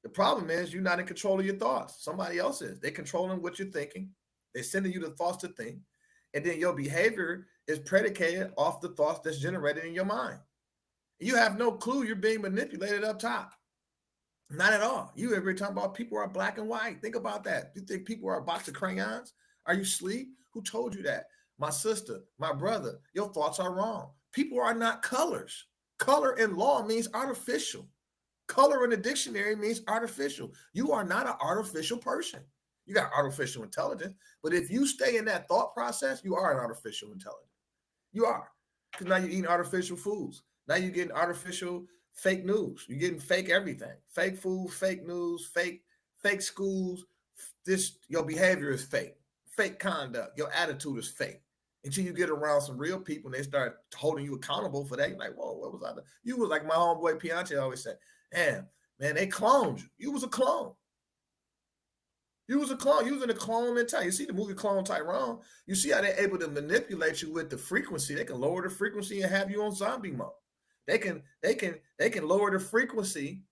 The problem is you're not in control of your thoughts. Somebody else is. They're controlling what you're thinking. They're sending you the thoughts to think. And then your behavior is predicated off the thoughts that's generated in your mind. You have no clue you're being manipulated up top. Not at all. You every time about people are black and white. Think about that. You think people are a box of crayons? Are you asleep? Who told you that? My sister, my brother, your thoughts are wrong. People are not colors. Color in law means artificial. Color in the dictionary means artificial. You are not an artificial person. You got artificial intelligence. But if you stay in that thought process, you are an artificial intelligence. You are. Because now you're eating artificial foods. Now you're getting artificial fake news. You're getting fake everything. Fake food, fake news, fake schools. Your behavior is fake. Fake conduct. Your attitude is fake. Until you get around some real people and they start holding you accountable for that. You're like, whoa, what was I doing? You was like my homeboy Piante always said, man, they cloned you. You was a clone. You was a clone. You was in a clone mentality. You see the movie Clone Tyrone. You see how they're able to manipulate you with the frequency. They can lower the frequency and have you on zombie mode. They can lower the frequency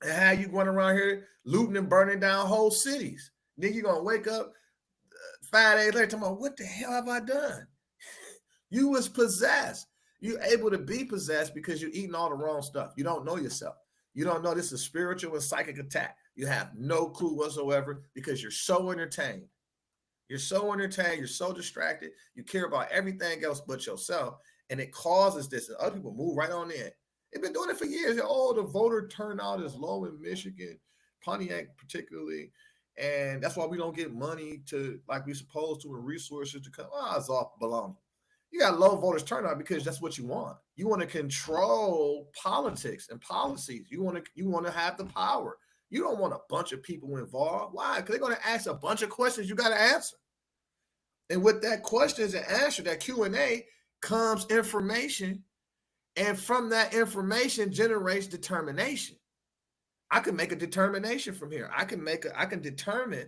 and have you going around here looting and burning down whole cities. Then you're gonna wake up 5 days later, talking about what the hell have I done? You was possessed. You're able to be possessed because you're eating all the wrong stuff. You don't know yourself. You don't know this is a spiritual and psychic attack. You have no clue whatsoever because you're so entertained. You're so entertained. You're so distracted. You care about everything else but yourself. And it causes this. And other people move right on in. They've been doing it for years. Oh, the voter turnout is low in Michigan, Pontiac particularly. And that's why we don't get money to like we're supposed to and resources to come. Oh, it's all baloney. You got low voters turnout because that's what you want. You want to control politics and policies. You want to have the power. You don't want a bunch of people involved. Why? Because they're going to ask a bunch of questions you got to answer. And with that questions and answer, that Q&A comes information. And from that information generates determination. I can make a determination from here. I can determine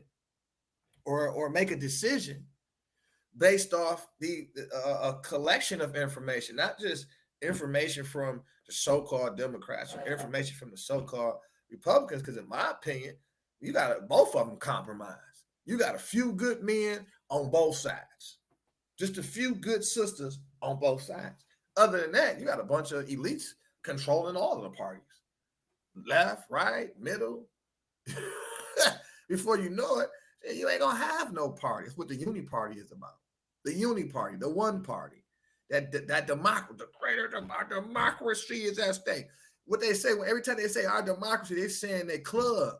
or make a decision based off a collection of information, not just information from the so-called Democrats or information from the so-called Republicans. Because in my opinion, you got both of them compromised. You got a few good men on both sides, just a few good sisters on both sides. Other than that, you got a bunch of elites controlling all of the parties. Left, right, middle. Before you know it, you ain't gonna have no party. That's what the uni party is about. The uni party, the one party. That democracy, the greater democracy is at stake. What they say, every time they say our democracy, they're saying their club,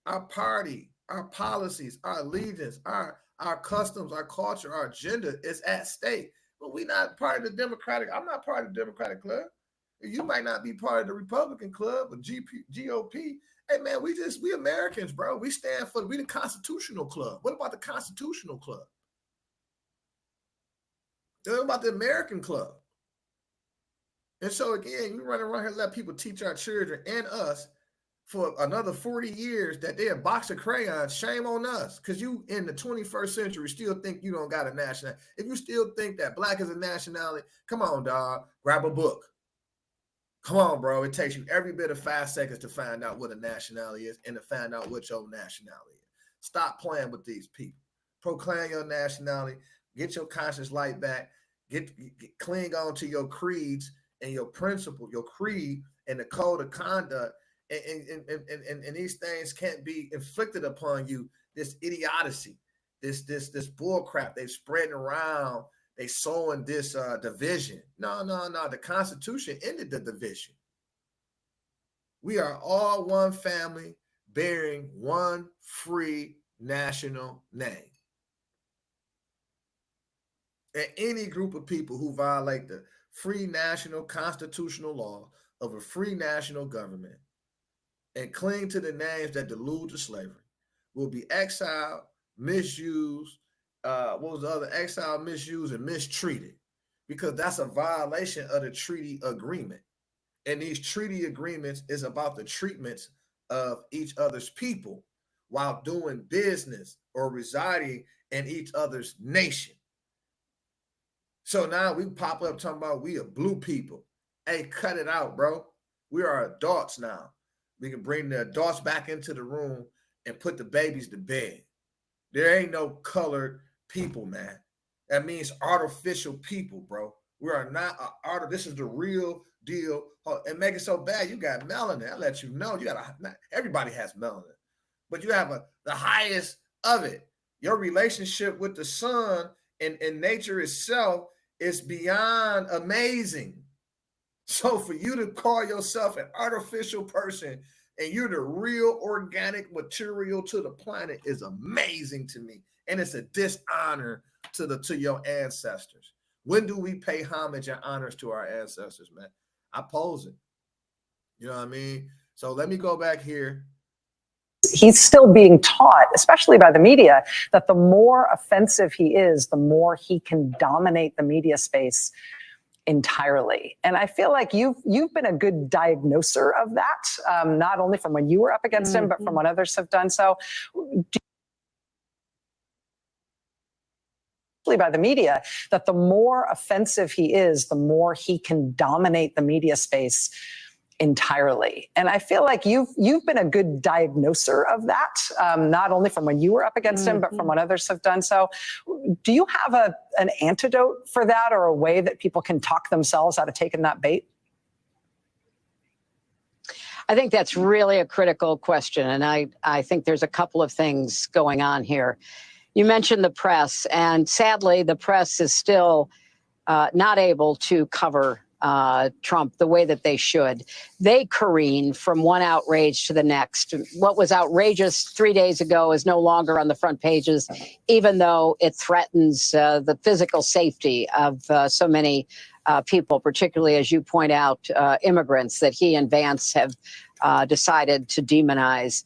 our party, our policies, our allegiance, our customs, our culture, our agenda is at stake. But we're not part of the Democratic. I'm not part of the Democratic Club. You might not be part of the Republican Club or GOP. Hey, man, we Americans, bro. We stand for, we the Constitutional Club. What about the Constitutional Club? They're about the American club. And so again, you run around here and let people teach our children and us for another 40 years that they're a box of crayons. Shame on us. Because you in the 21st century still think you don't got a nationality. If you still think that black is a nationality, come on, dog. Grab a book. Come on, bro. It takes you every bit of 5 seconds to find out what a nationality is and to find out what your nationality is. Stop playing with these people. Proclaim your nationality. Get your conscious light back. Cling on to your creeds and your principle, your creed and the code of conduct. And these things can't be inflicted upon you. This idiocy, this bull crap they've spread around. They sowing this division. No. The Constitution ended the division. We are all one family bearing one free national name. And any group of people who violate the free national constitutional law of a free national government and cling to the names that delude to slavery will be exiled, misused, exiled, misused, and mistreated, because that's a violation of the treaty agreement. And these treaty agreements is about the treatments of each other's people while doing business or residing in each other's nation. So now we pop up talking about we are blue people. Hey, cut it out, bro. We are adults now. We can bring the adults back into the room and put the babies to bed. There ain't no colored people, man. That means artificial people, bro. We are not this is the real deal. And make it so bad, you got melanin. I let you know. Everybody has melanin. But you have the highest of it. Your relationship with the sun and nature itself is beyond amazing. So for you to call yourself an artificial person and you're the real organic material to the planet is amazing to me. And it's a dishonor to your ancestors. When do we pay homage and honors to our ancestors, man? I oppose it. You know what I mean? So let me go back here. He's still being taught, especially by the media, that the more offensive he is, the more he can dominate the media space entirely. And I feel like you've been a good diagnoser of that, not only from when you were up against him, but from what others have done. So by the media, that the more offensive he is, the more he can dominate the media space entirely. And I feel like you've been a good diagnoser of that, not only from when you were up against him, but from what others have done. So do you have an antidote for that, or a way that people can talk themselves out of taking that bait? I think that's really a critical question. And I think there's a couple of things going on here. You mentioned the press, and sadly, the press is still not able to cover Trump the way that they should. They careen from one outrage to the next. What was outrageous 3 days ago is no longer on the front pages, even though it threatens the physical safety of so many people, particularly, as you point out, immigrants that he and Vance have decided to demonize.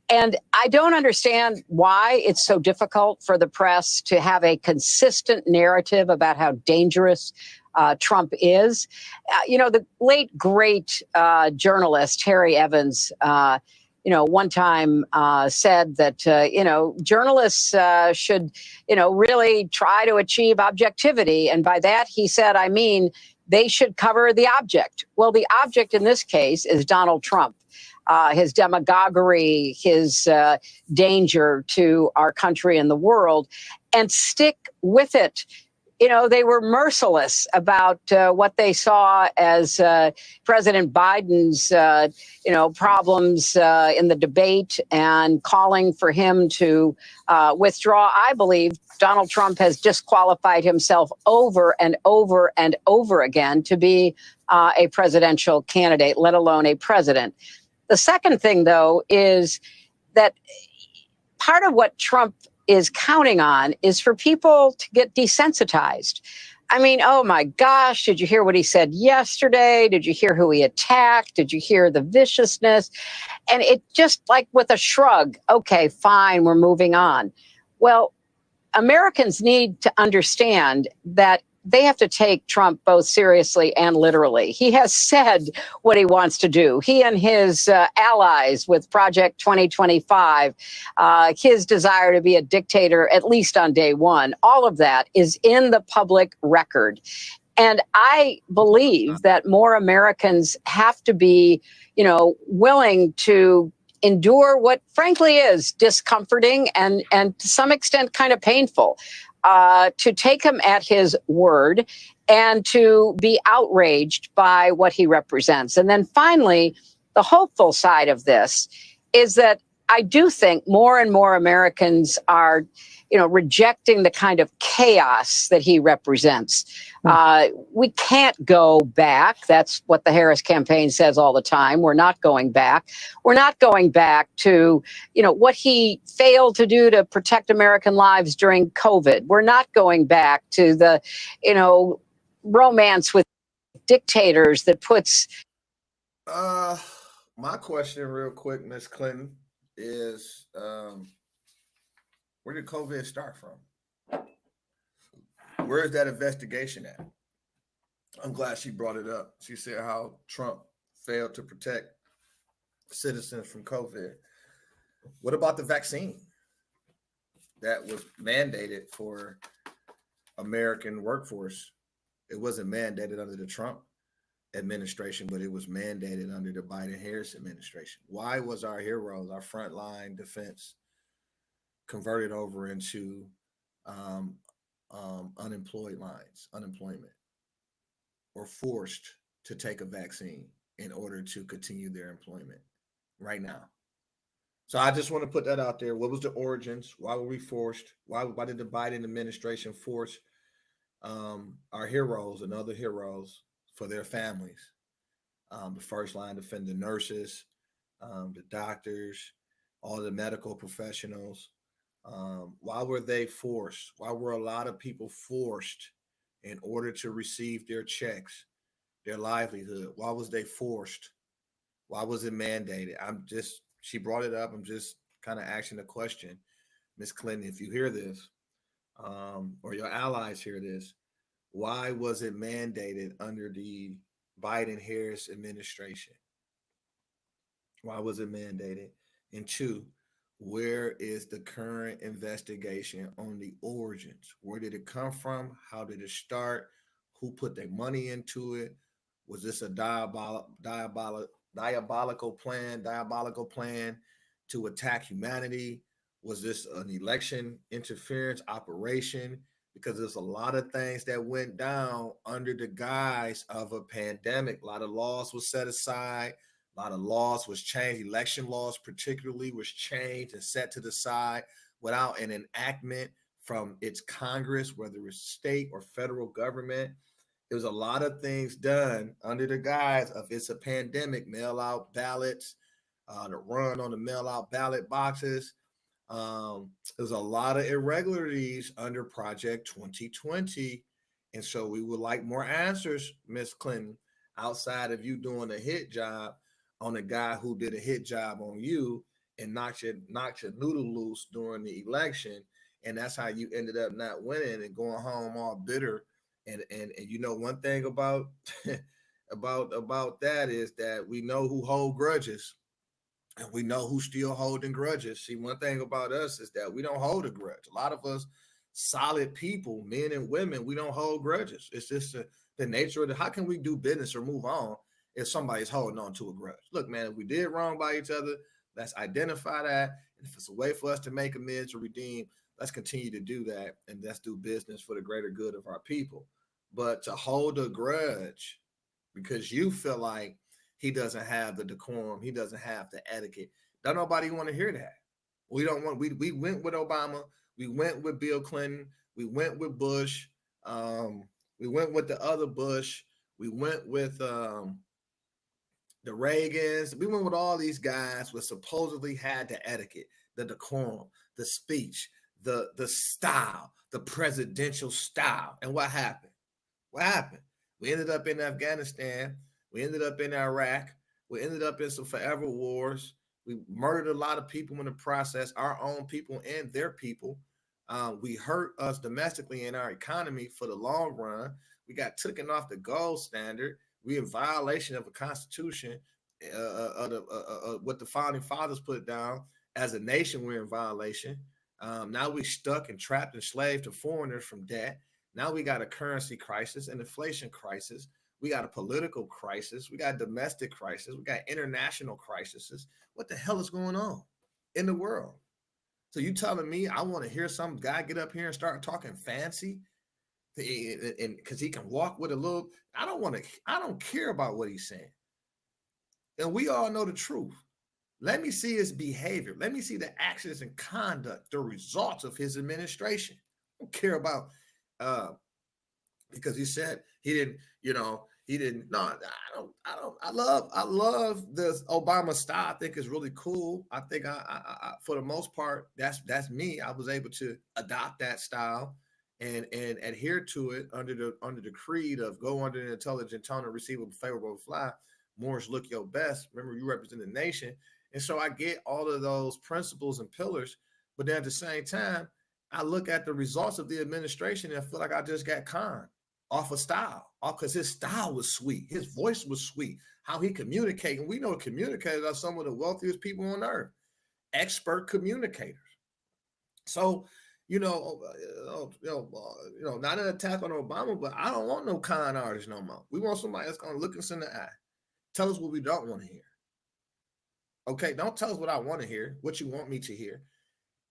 And I don't understand why it's so difficult for the press to have a consistent narrative about how dangerous Trump is. The late, great journalist, Harry Evans, one time said that, journalists should, really try to achieve objectivity. And by that, he said, I mean, they should cover the object. Well, the object in this case is Donald Trump. His demagoguery, his danger to our country and the world, and stick with it. They were merciless about what they saw as President Biden's, problems in the debate, and calling for him to withdraw. I believe Donald Trump has disqualified himself over and over and over again to be a presidential candidate, let alone a president. The second thing, though, is that part of what Trump is counting on is for people to get desensitized. I mean, oh my gosh, did you hear what he said yesterday? Did you hear who he attacked? Did you hear the viciousness? And it just like with a shrug, okay, fine, we're moving on. Well, Americans need to understand that they have to take Trump both seriously and literally. He has said what he wants to do. He and his allies with Project 2025, his desire to be a dictator, at least on day one, all of that is in the public record. And I believe that more Americans have to be, willing to endure what frankly is discomforting and to some extent kind of painful, to take him at his word and to be outraged by what he represents. And then finally, the hopeful side of this is that I do think more and more Americans are, rejecting the kind of chaos that he represents. We can't go back. That's what the Harris campaign says all the time. We're not going back. We're not going back to, what he failed to do to protect American lives during COVID. We're not going back to the, romance with dictators that puts. My question real quick, Ms. Clinton, is where did COVID start from? Where is that investigation at? I'm glad she brought it up. She said how Trump failed to protect citizens from COVID. What about the vaccine that was mandated for American workforce? It wasn't mandated under the Trump administration, but it was mandated under the Biden-Harris administration. Why was our heroes, our frontline defense, converted over into unemployment, or forced to take a vaccine in order to continue their employment right now? So I just want to put that out there. What was the origins? Why were we forced? Why did the Biden administration force our heroes and other heroes for their families? The first line defender nurses, the doctors, all the medical professionals. Why were they forced? Why were a lot of people forced in order to receive their checks, their livelihood? Why was they forced? Why was it mandated? She brought it up. I'm just kind of asking the question. Ms. Clinton, if you hear this, or your allies hear this, why was it mandated under the Biden-Harris administration? Why was it mandated? And two, where is the current investigation on the origins? Where did it come from? How did it start? Who put their money into it? Was this a diabolical plan to attack humanity? Was this an election interference operation? Because there's a lot of things that went down under the guise of a pandemic. A lot of laws were set aside. A lot of laws was changed. Election laws particularly was changed and set to the side without an enactment from its Congress, whether it's state or federal government. There was a lot of things done under the guise of it's a pandemic, mail out ballots, the run on the mail out ballot boxes. There's a lot of irregularities under Project 2020. And so we would like more answers, Ms. Clinton, outside of you doing a hit job on a guy who did a hit job on you and knocked your noodle loose during the election. And that's how you ended up not winning and going home all bitter. And one thing about about that is that we know who hold grudges. And we know who's still holding grudges. See, one thing about us is that we don't hold a grudge. A lot of us solid people, men and women, we don't hold grudges. It's just the nature of it. How can we do business or move on if somebody's holding on to a grudge? Look, man, if we did wrong by each other, let's identify that. And if it's a way for us to make amends or redeem, let's continue to do that. And let's do business for the greater good of our people. But to hold a grudge because you feel like he doesn't have the decorum, he doesn't have the etiquette, don't nobody want to hear that. We don't want, we went with Obama, we went with Bill Clinton, we went with Bush, we went with the other Bush, we went with the Reagans, we went with all these guys who supposedly had the etiquette, the decorum, the speech, the style, the presidential style. And what happened? What happened? We ended up in Afghanistan. We ended up in Iraq. We ended up in some forever wars. We murdered a lot of people in the process, our own people and their people. We hurt us domestically in our economy for the long run. We got taken off the gold standard. We in violation of a constitution, what the founding fathers put down. As a nation, we're in violation. Now we're stuck and trapped and enslaved to foreigners from debt. Now we got a currency crisis, an inflation crisis. We got a political crisis. We got domestic crisis. We got international crises. What the hell is going on in the world? So you telling me I want to hear some guy get up here and start talking fancy, and because he can walk with a little? I don't care about what he's saying. And we all know the truth. Let me see his behavior. Let me see the actions and conduct, the results of his administration. I don't care about because he said he didn't, he didn't. No, I love this Obama style. I think it's really cool. I think I for the most part, that's me. I was able to adopt that style and adhere to it under the creed of go under an intelligent tone and receive a favorable reply. Morris, look your best. Remember, you represent the nation. And so I get all of those principles and pillars, but then at the same time, I look at the results of the administration and I feel like I just got conned off of style, because his style was sweet. His voice was sweet. How he communicated. And we know communicators are some of the wealthiest people on earth, expert communicators. So, not an attack on Obama, but I don't want no con artist no more. We want somebody that's going to look us in the eye. Tell us what we don't want to hear. Okay, don't tell us what I want to hear, what you want me to hear.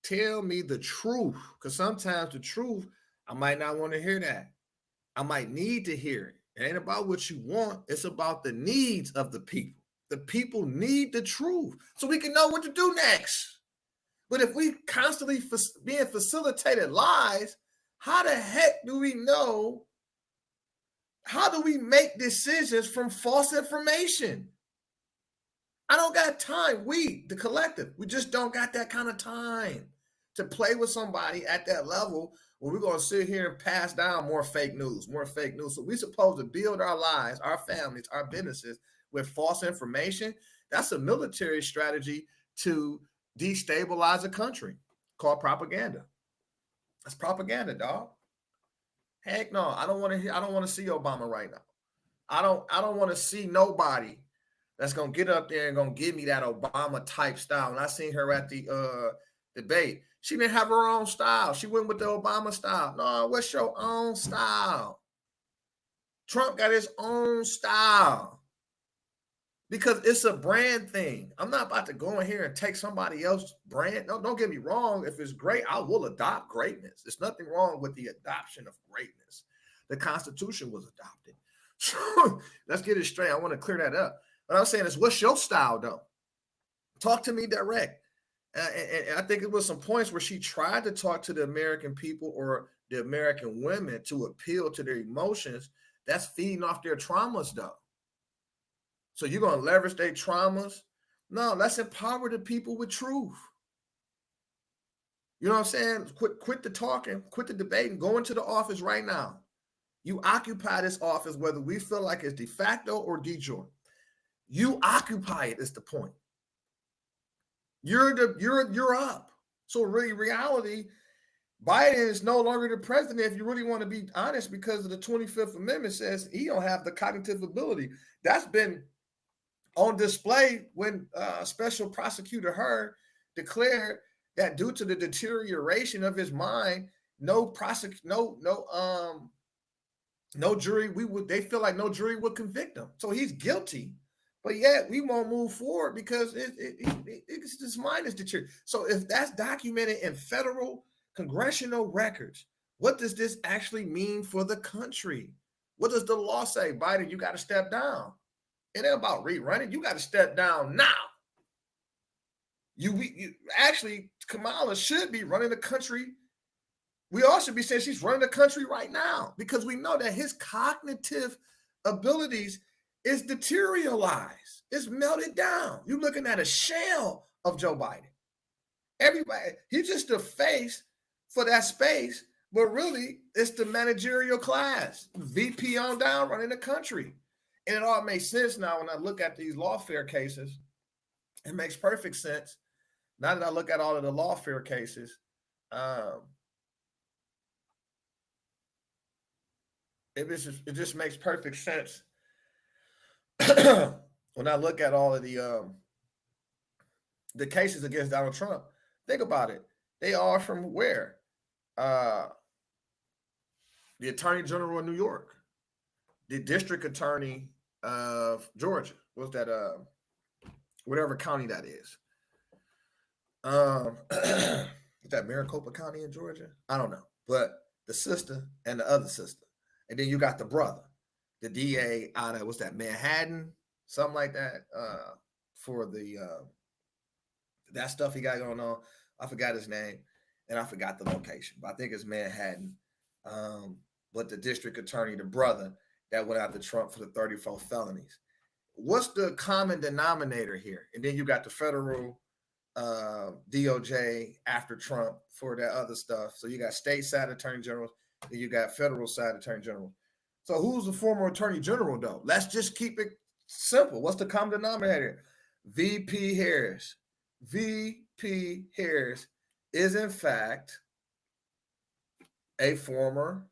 Tell me the truth, because sometimes the truth, I might not want to hear that. I might need to hear it. It ain't about what you want. It's about the needs of the people. The people need the truth so we can know what to do next. But if we constantly being facilitated lies, how the heck do we know? How do we make decisions from false information? I don't got time. We, the collective, we just don't got that kind of time to play with somebody at that level where we're going to sit here and pass down more fake news. So we're supposed to build our lives, our families, our businesses with false information. That's a military strategy to destabilize a country called propaganda. That's propaganda, dog. Heck no, I don't want to see Obama right now. I don't want to see nobody that's gonna get up there and gonna give me that Obama type style. And I seen her at the debate. She didn't have her own style. She went with the Obama style. No, what's your own style? Trump got his own style because it's a brand thing. I'm not about to go in here and take somebody else's brand. No, don't get me wrong. If it's great, I will adopt greatness. There's nothing wrong with the adoption of greatness. The Constitution was adopted. So let's get it straight. I want to clear that up. What I'm saying is, what's your style, though? Talk to me direct. And I think it was some points where she tried to talk to the American people or the American women to appeal to their emotions. That's feeding off their traumas, though. So you're going to leverage their traumas? No, let's empower the people with truth. You know what I'm saying? Quit the talking, quit the debating, go into the office right now. You occupy this office, whether we feel like it's de facto or de jure. You occupy it is the point. You're up. So really, reality, Biden is no longer the president if you really want to be honest, because of the 25th Amendment says he don't have the cognitive ability. That's been on display when Special Prosecutor Hur declared that due to the deterioration of his mind, no jury, they feel like no jury would convict him. So he's guilty. But yet we won't move forward because his mind is deteriorated. So if that's documented in federal congressional records, what does this actually mean for the country? What does the law say? Biden, you got to step down. It ain't about rerunning. You got to step down now. You actually, Kamala should be running the country. We all should be saying she's running the country right now because we know that his cognitive abilities is deteriorized. It's melted down. You're looking at a shell of Joe Biden. Everybody, he's just the face for that space, but really it's the managerial class, VP on down running the country. And it all makes sense now when I look at these lawfare cases. It makes perfect sense. Now that I look at all of the lawfare cases, it just makes perfect sense when I look at all of the cases against Donald Trump. Think about it. They are from where? The Attorney General of New York, the District Attorney of Georgia. What's that? Whatever county that is. Is that Maricopa County in Georgia? I don't know. But the sister and the other sister. And then you got the brother, the DA out of, what's that, Manhattan? Something like that. For the that stuff he got going on. I forgot his name and I forgot the location, but I think it's Manhattan. But the district attorney, the brother that went after Trump for the 34 felonies. What's the common denominator here? And then you got the federal DOJ after Trump for that other stuff. So you got state side attorney generals, and you got federal side attorney general. So who's the former attorney general though? Let's just keep it simple. What's the common denominator? VP Harris. VP Harris is in fact a former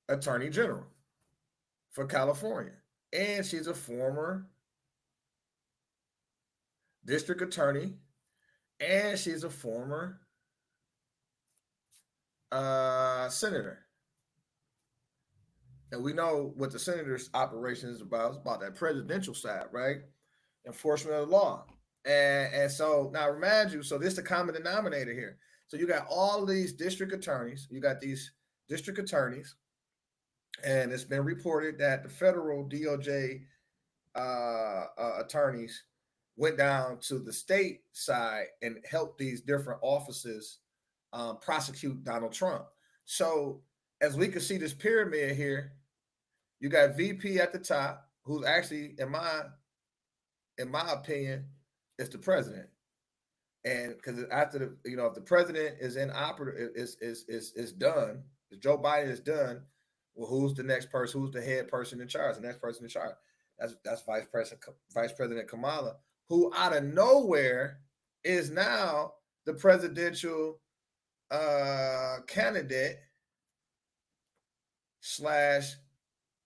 attorney general for California. And she's a former district attorney, and she's a former senator. And we know what the senator's operation is about. It's about that presidential side, right? Enforcement of the law. And so now remind you, so this is the common denominator here. So you got all of these district attorneys, you got these district attorneys, and it's been reported that the federal DOJ attorneys went down to the state side and helped these different offices prosecute Donald Trump. So as we can see this pyramid here, you got VP at the top, who's actually, in my opinion, is the president. And because after the, if the president is inoperative, is done, if Joe Biden is done, well, who's the next person? Who's the head person in charge? The next person in charge. That's Vice President Kamala, who out of nowhere is now the presidential candidate /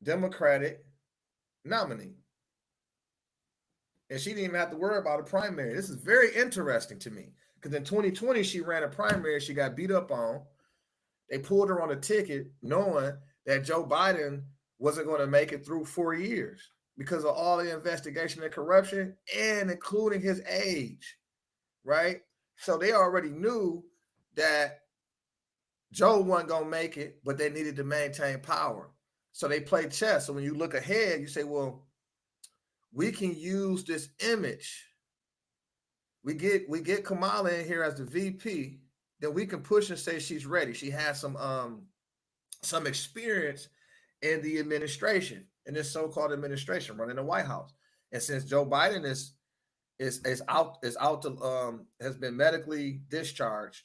Democratic nominee. And she didn't even have to worry about a primary. This is very interesting to me because in 2020, she ran a primary. She got beat up on. They pulled her on a ticket knowing that Joe Biden wasn't going to make it through 4 years because of all the investigation and corruption and including his age, right? So they already knew that Joe wasn't going to make it, but they needed to maintain power. So they played chess. So when you look ahead, you say, well, we can use this image. We get Kamala in here as the VP, then we can push and say she's ready. She has some experience in the administration, in this so-called administration, running the White House. And since Joe Biden has been medically discharged,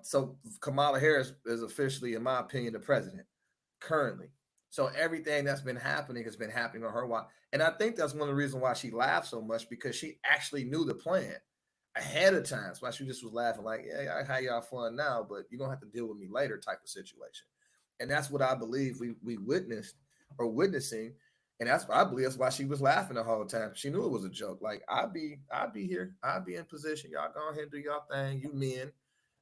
so Kamala Harris is officially, in my opinion, the president currently. So everything that's been happening has been happening on her watch. And I think that's one of the reasons why she laughed so much, because she actually knew the plan ahead of time. That's why she just was laughing like, yeah, I had y'all fun now, but you're going to have to deal with me later type of situation. And that's what I believe we witnessed or witnessing. And I believe that's why she was laughing the whole time. She knew it was a joke. Like, I'll be here. I'll be in position. Y'all go ahead and do y'all thing. You men,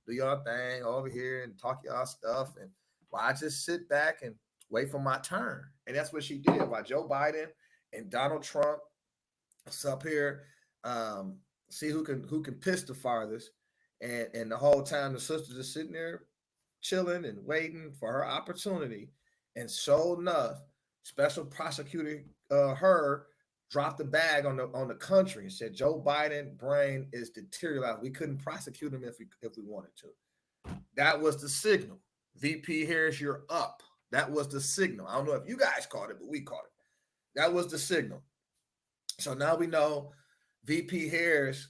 do y'all thing over here and talk y'all stuff. And I just sit back and wait for my turn. And that's what she did. While Joe Biden and Donald Trump is up here, see who can piss the farthest. And the whole time the sisters are sitting there chilling and waiting for her opportunity. And sure enough, special prosecutor her dropped the bag on the country and said Joe Biden brain is deteriorating. We couldn't prosecute him if we wanted to. That was the signal. VP Harris, you're up. That was the signal. I don't know if you guys caught it, but we caught it. That was the signal. So now we know VP Harris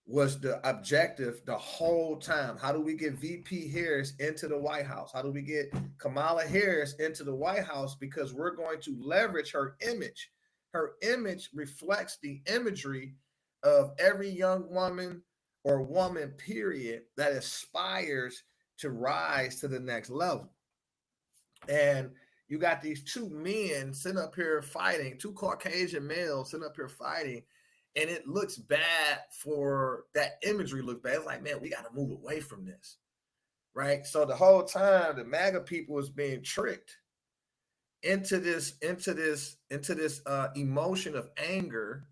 was the objective the whole time. How do we get VP Harris into the White House? How do we get Kamala Harris into the White House? Because we're going to leverage her image. Her image reflects the imagery of every young woman or woman, period, that aspires to rise to the next level. And you got these two men sitting up here fighting, two Caucasian males sitting up here fighting, and it looks bad for that imagery. Looks bad. It's like, man, we got to move away from this, right? So the whole time, the MAGA people is being tricked into this emotion of anger,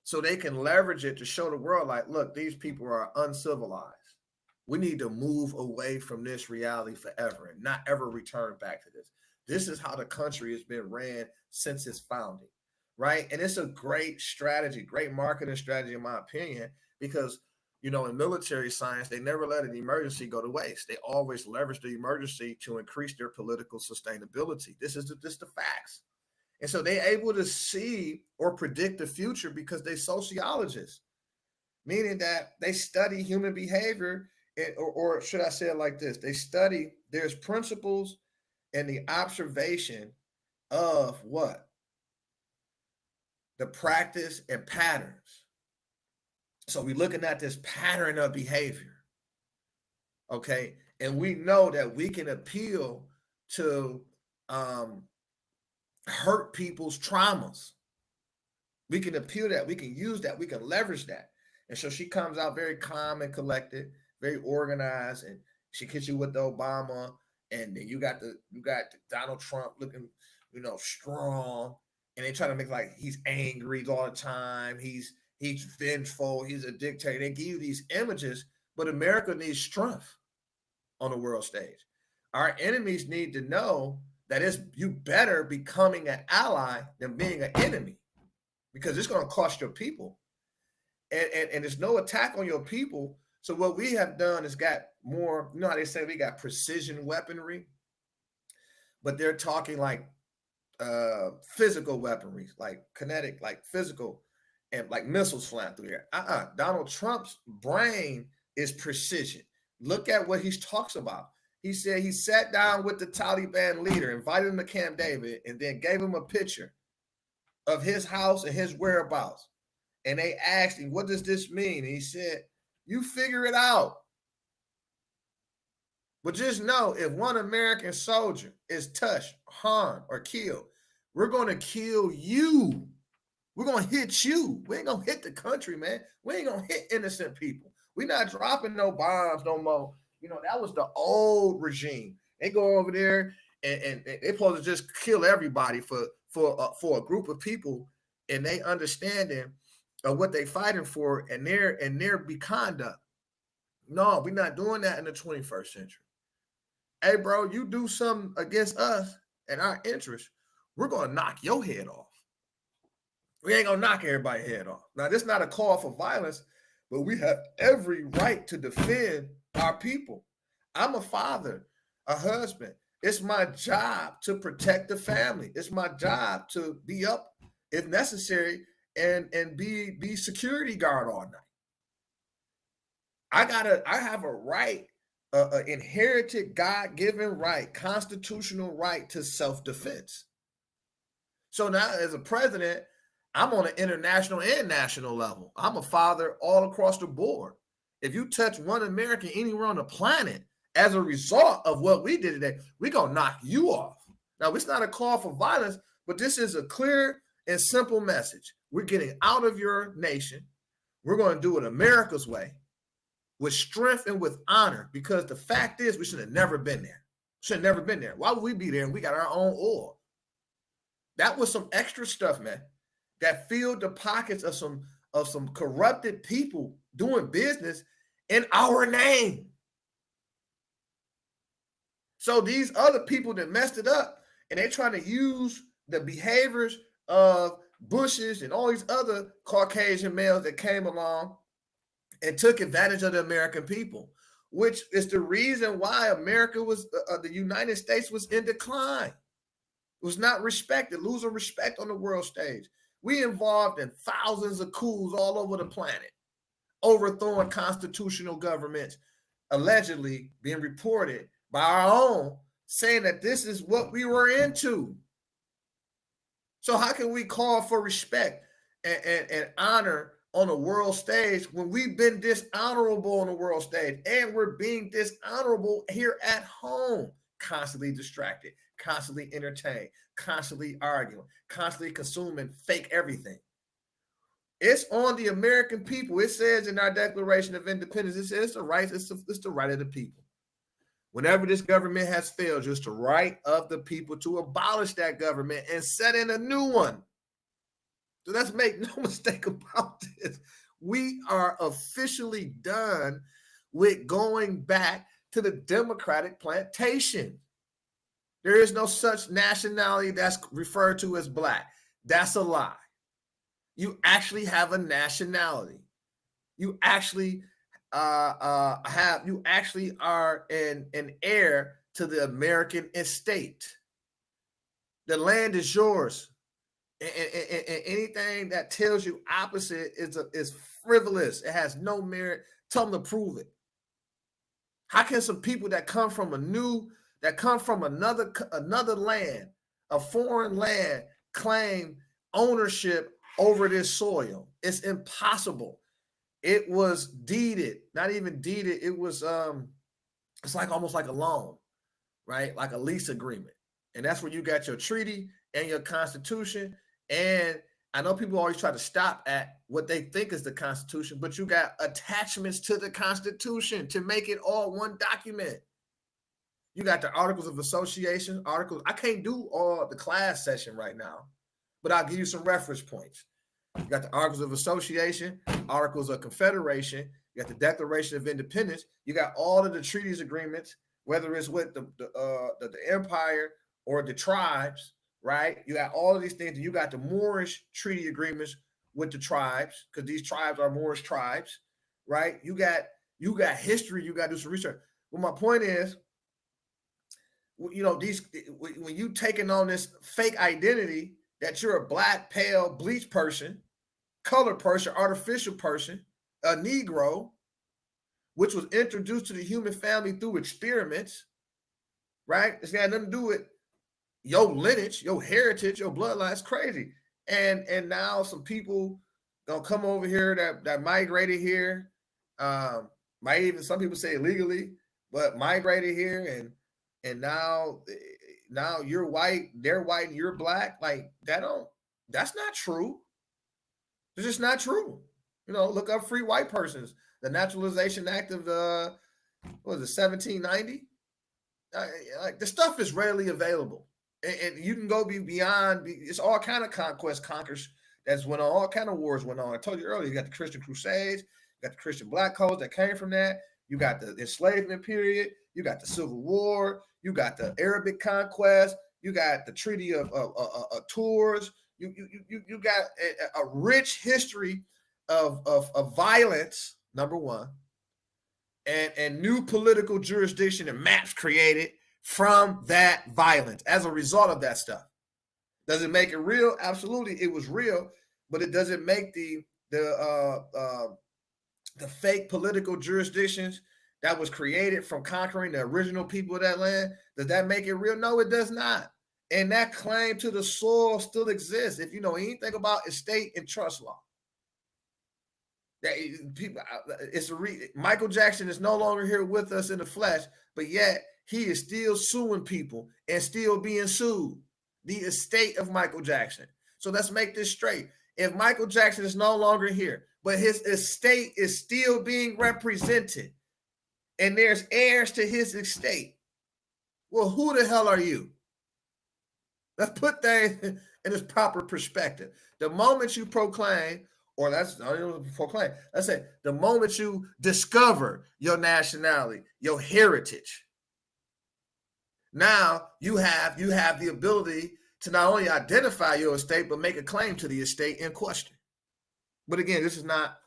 so they can leverage it to show the world, like, look, these people are uncivilized. We need to move away from this reality forever and not ever return back to this. This is how the country has been ran since its founding, right? And it's a great strategy, great marketing strategy, in my opinion, because, you know, in military science, they never let an emergency go to waste. They always leverage the emergency to increase their political sustainability. This is the facts. And so they're able to see or predict the future because they're sociologists, meaning that they study human behavior, or should I say it like this? They study, there's principles and the observation of what? The practice and patterns. So we're looking at this pattern of behavior, okay? And we know that we can appeal to hurt people's traumas. We can appeal that, we can use that, we can leverage that. And so she comes out very calm and collected, very organized, and she hits you with the Obama, and then you got Donald Trump looking, you know, strong, and they try to make like he's angry all the time, he's vengeful, he's a dictator. They give you these images, but America needs strength on the world stage. Our enemies need to know that it's you better becoming an ally than being an enemy, because it's going to cost your people, and there's no attack on your people. So what we have done is got more, you know how they say we got precision weaponry, but they're talking like physical weaponry, like kinetic, like physical, and like missiles flying through here. Donald Trump's brain is precision. Look at what he talks about. He said he sat down with the Taliban leader, invited him to Camp David, and then gave him a picture of his house and his whereabouts. And they asked him, what does this mean? And he said, you figure it out. But just know, if one American soldier is touched, harmed, or killed, we're going to kill you. We're going to hit you. We ain't going to hit the country, man. We ain't going to hit innocent people. We're not dropping no bombs no more. You know, that was the old regime. They go over there and they're supposed to just kill everybody for a group of people, and they understanding of what they fighting for and their be conduct. No, we're not doing that in the 21st century. Hey, bro, you do something against us and our interests, we're going to knock your head off. We ain't going to knock everybody's head off. Now, this is not a call for violence, but we have every right to defend our people. I'm a father, a husband. It's my job to protect the family. It's my job to be up if necessary and be security guard all night. I have a right, an inherited God-given right, constitutional right to self-defense. So now as a president, I'm on an international and national level. I'm a father all across the board. If you touch one American anywhere on the planet as a result of what we did today, we're going to knock you off. Now, it's not a call for violence, but this is a clear and simple message. We're getting out of your nation. We're going to do it America's way with strength and with honor, because the fact is we should have never been there. Should have never been there. Why would we be there and we got our own oil? That was some extra stuff, man, that filled the pockets of some corrupted people doing business in our name. So these other people that messed it up, and they're trying to use the behaviors of Bushes and all these other Caucasian males that came along and took advantage of the American people, which is the reason why America was, the United States was in decline. It was not respected, losing respect on the world stage. We involved in thousands of coups all over the planet, overthrowing constitutional governments, allegedly being reported by our own, saying that this is what we were into. So how can we call for respect and honor on the world stage when we've been dishonorable on the world stage, and we're being dishonorable here at home constantly distracted, constantly entertained, constantly arguing, constantly consuming fake everything. It's on the American people. It says in our Declaration of Independence, it says it's the right of the people. Whenever this government has failed, it's the right of the people to abolish that government and set in a new one. So let's make no mistake about this. We are officially done with going back to the democratic plantation. There is no such nationality that's referred to as black. That's a lie. You actually have a nationality. You actually are an heir to the American estate. The land is yours. And anything that tells you opposite is frivolous. It has no merit. Tell them to prove it. How can some people that come from another land, a foreign land, claim ownership over this soil? It's impossible. It was deeded, not even deeded. It was it's like almost like a loan, right? Like a lease agreement. And that's where you got your treaty and your constitution. And I know people always try to stop at what they think is the Constitution, but you got attachments to the Constitution to make it all one document. You got the Articles of Association, articles. I can't do all the class session right now, but I'll give you some reference points. You got the Articles of Association, Articles of Confederation, you got the Declaration of Independence, you got all of the treaties agreements, whether it's with the empire or the tribes, right? You got all of these things. You got the Moorish treaty agreements with the tribes, because these tribes are Moorish tribes, right? You got history. You got to do some research. Well, my point is, you know, when you taking on this fake identity that you're a black, pale, bleached person, colored person, artificial person, a Negro, which was introduced to the human family through experiments, right? It's got nothing to do with your lineage, your heritage, your bloodline. It's crazy. And now some people gonna come over here that migrated here, might even, some people say illegally, but migrated here, and now you're white, they're white, and you're black. Like that's not true. It's just not true. You know, look up Free White Persons, the Naturalization Act of 1790. Like the stuff is readily available. And you can go beyond. It's all kind of conquers that's went on. All kind of wars went on. I told you earlier. You got the Christian Crusades. You got the Christian Black Codes that came from that. You got the enslavement period. You got the Civil War. You got the Arabic conquest. You got the Treaty of Tours. You got a rich history of violence. Number one, and new political jurisdiction and maps created from that violence as a result of that stuff. Does it make it real? Absolutely, it was real, but it doesn't make the fake political jurisdictions that was created from conquering the original people of that land. Does that make it real? No, it does not. And that claim to the soil still exists. If you know anything about estate and trust law, that people, Michael Jackson is no longer here with us in the flesh, but yet he is still suing people and still being sued. The estate of Michael Jackson. So let's make this straight. If Michael Jackson is no longer here, but his estate is still being represented, and there's heirs to his estate, well, who the hell are you? Let's put things in its proper perspective. The moment you proclaim, or let's say the moment you discover your nationality, your heritage, now you have the ability to not only identify your estate, but make a claim to the estate in question. But again, this is not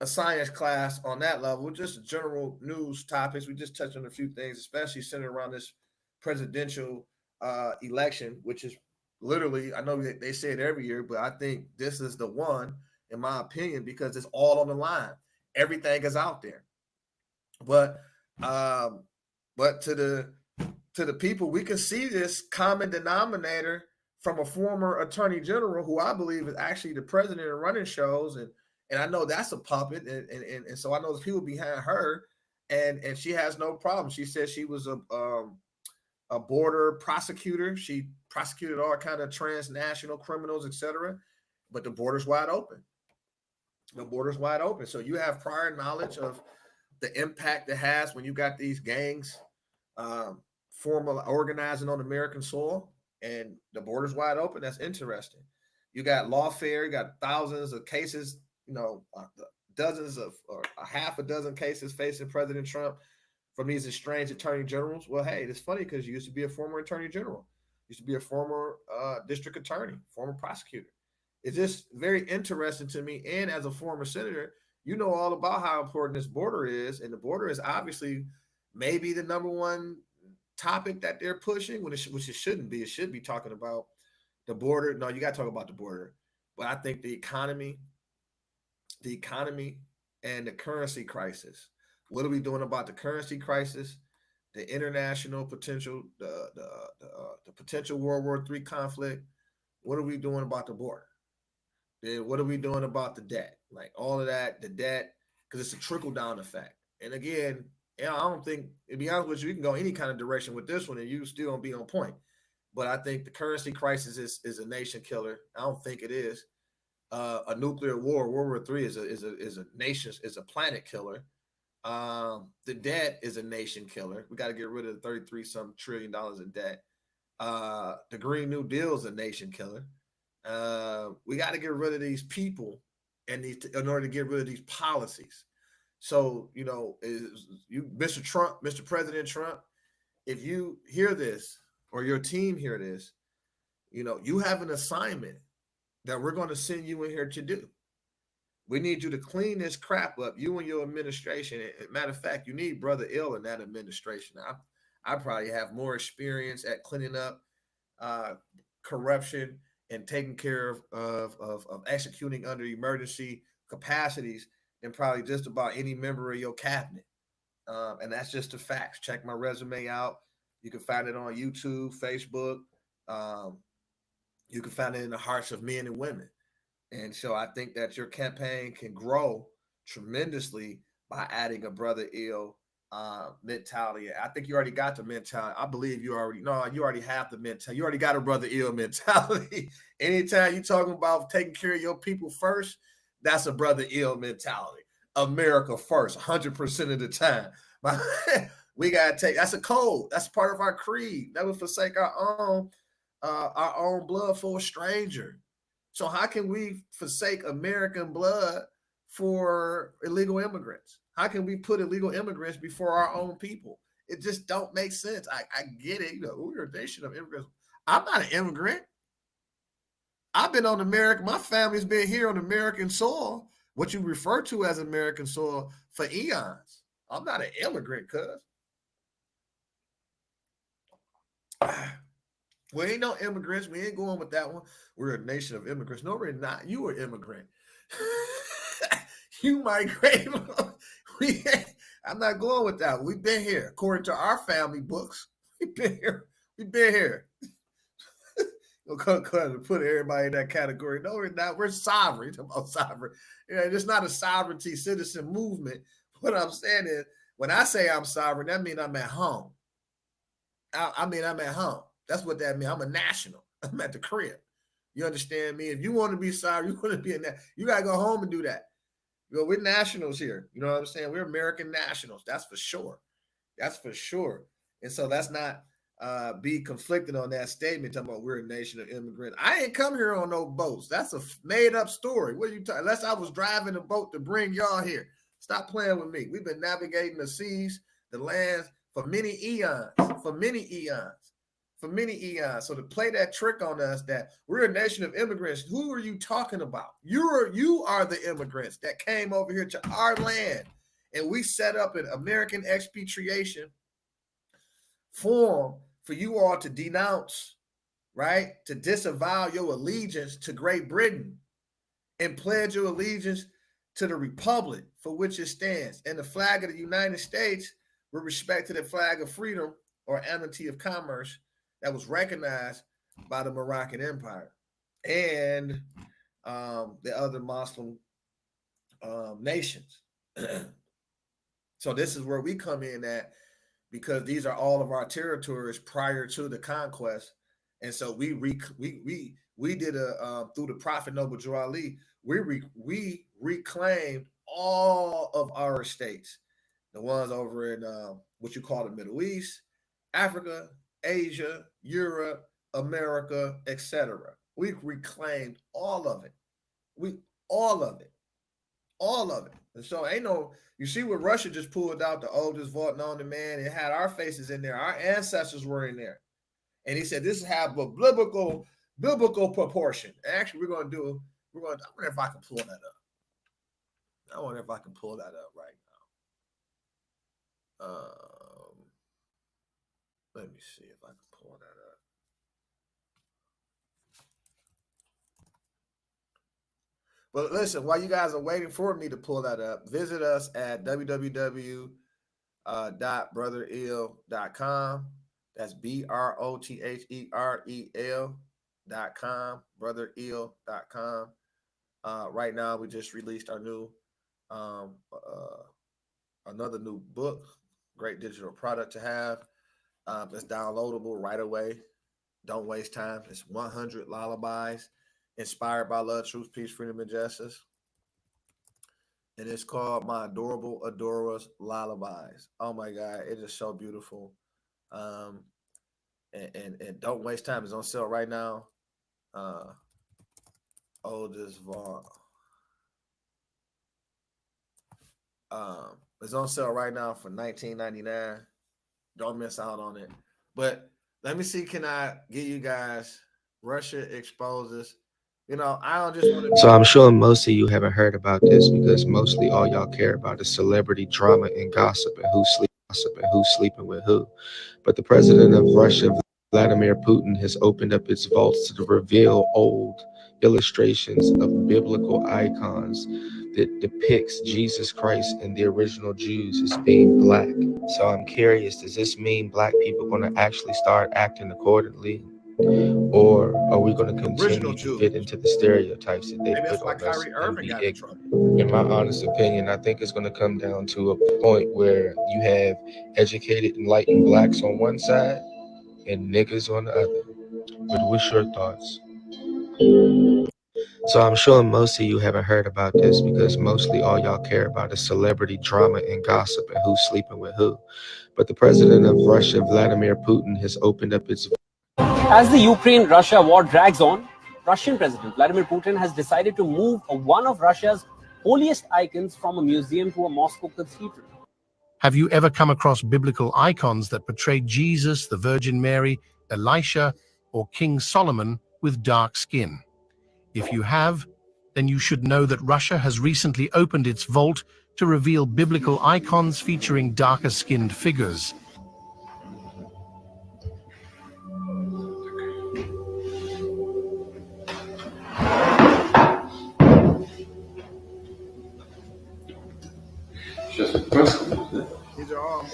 a science class on that level, just general news topics. We just touched on a few things, especially centered around this presidential election, which is literally, I know they say it every year, but I think this is the one, in my opinion, because it's all on the line. Everything is out there. But to the people, we can see this common denominator from a former attorney general who I believe is actually the president of running shows. And I know that's a puppet. And so I know there's people behind her, and she has no problem. She said she was a border prosecutor. She prosecuted all kind of transnational criminals, etc. But the border's wide open. The border's wide open. So you have prior knowledge of the impact it has when you got these gangs formal organizing on American soil, and the border's wide open. That's interesting. You got lawfare, you got thousands of cases, dozens of, or a half a dozen cases facing President Trump from these estranged attorney generals. Well, hey, it's funny because you used to be a former attorney general, used to be a former district attorney, former prosecutor. It's just very interesting to me. And as a former senator, you know all about how important this border is. And the border is obviously maybe the number one topic that they're pushing, which it shouldn't be. It should be talking about the border. No, you got to talk about the border. But I think the economy and the currency crisis. What are we doing about the currency crisis, the international potential, the potential World War III conflict? What are we doing about the border? Then what are we doing about the debt? Like all of that, the debt, because it's a trickle-down effect. And again, I don't think, to be honest with you, you can go any kind of direction with this one and you still don't be on point. But I think the currency crisis is a nation killer. I don't think it is. A nuclear war, World War III is a planet killer. The debt is a nation killer. We got to get rid of the 33-some trillion in debt. The Green New Deal is a nation killer. We got to get rid of these people in order to get rid of these policies. So, Mr. Trump, Mr. President Trump, if you hear this or your team hear this, you have an assignment that we're going to send you in here to do. We need you to clean this crap up, you and your administration. Matter of fact, you need Brother Ill in that administration. I probably have more experience at cleaning up corruption and taking care of executing under emergency capacities than probably just about any member of your cabinet. And that's just the facts. Check my resume out. You can find it on YouTube, Facebook. You can find it in the hearts of men and women. And so I think that your campaign can grow tremendously by adding a Brother Ill mentality. I think you already got the mentality. I believe you already have the mentality. You already got a Brother Ill mentality. Anytime you're talking about taking care of your people first, that's a Brother Ill mentality. America first, 100% of the time. We got to take, that's a code. That's part of our creed. Never forsake our own blood for a stranger. So how can we forsake American blood for illegal immigrants? How can we put illegal immigrants before our own people? It just don't make sense. I get it. We're a nation of immigrants. I'm not an immigrant. I've been on America. My family's been here on American soil, what you refer to as American soil, for eons. I'm not an immigrant, cuz. We ain't no immigrants. We ain't going with that one. We're a nation of immigrants. No, we're not. You are an immigrant. You migrate. I'm not going with that. We've been here. According to our family books, we've been here. We've been here. We'll put everybody in that category. No, we're not. We're sovereign. It's about sovereign. It's not a sovereignty citizen movement. What I'm saying is, when I say I'm sovereign, that means I'm at home. I mean, I'm at home. That's what that means. I'm a national. I'm at the crib. You understand me? If you want to be sovereign, you want to be in that, you got to go home and do that. We're nationals here. You know what I'm saying? We're American nationals. That's for sure. That's for sure. And so that's not be conflicted on that statement talking about we're a nation of immigrants. I ain't come here on no boats. That's a made up story. What are you talking? Unless I was driving a boat to bring y'all here. Stop playing with me. We've been navigating the seas, the lands for many eons. So to play that trick on us that we're a nation of immigrants, who are you talking about? You are the immigrants that came over here to our land, and we set up an American expatriation form for you all to denounce, right? To disavow your allegiance to Great Britain and pledge your allegiance to the republic for which it stands, and the flag of the United States with respect to the flag of freedom or amity of commerce that was recognized by the Moroccan Empire and the other Muslim nations. So this is where we come in at. because these are all of our territories prior to the conquest. And so we did a through the Prophet Noble Drew Ali, we reclaimed all of our states, the ones over in what you call the Middle East, Africa, Asia, Europe, America, etc. We reclaimed all of it. All of it. And so ain't no, you see what Russia just pulled out, the oldest vault known to man. It had our faces in there. Our ancestors were in there. And he said, this have a biblical proportion. Actually, I wonder if I can pull that up. Right now. Let me see if I can pull that up. But listen, while you guys are waiting for me to pull that up, visit us at www.brotheril.com. That's BROTHEREL.com, brotheril.com. Right now, we just released our new, another new book, great digital product to have. It's downloadable right away. Don't waste time. It's 100 lullabies inspired by love, truth, peace, freedom, and justice. And it's called My Adorable Adora's Lullabies. Oh my God, it is so beautiful. And don't waste time. It's on sale right now. Oldest vault. It's on sale right now for $19.99. Don't miss out on it. But let me see, can I get you guys Russia exposes? You know, I don't just want to. So I'm sure most of you haven't heard about this because mostly all y'all care about is celebrity drama and gossip and who's sleeping with who. But the president of Russia, Vladimir Putin, has opened up its vaults to reveal old illustrations of biblical icons that depicts Jesus Christ and the original Jews as being black. So I'm curious, does this mean black people are going to actually start acting accordingly? Or are we going to continue to fit into the stereotypes that they put on us and be ignorant? In my honest opinion, I think it's going to come down to a point where you have educated, enlightened blacks on one side and niggas on the other. But what's your thoughts? So I'm sure most of you haven't heard about this because mostly all y'all care about is celebrity drama and gossip and who's sleeping with who. But the president of Russia, Vladimir Putin, has opened up its... As the Ukraine-Russia war drags on, Russian President Vladimir Putin has decided to move one of Russia's holiest icons from a museum to a Moscow cathedral. Have you ever come across biblical icons that portray Jesus, the Virgin Mary, Elisha, or King Solomon with dark skin? If you have, then you should know that Russia has recently opened its vault to reveal biblical icons featuring darker-skinned figures.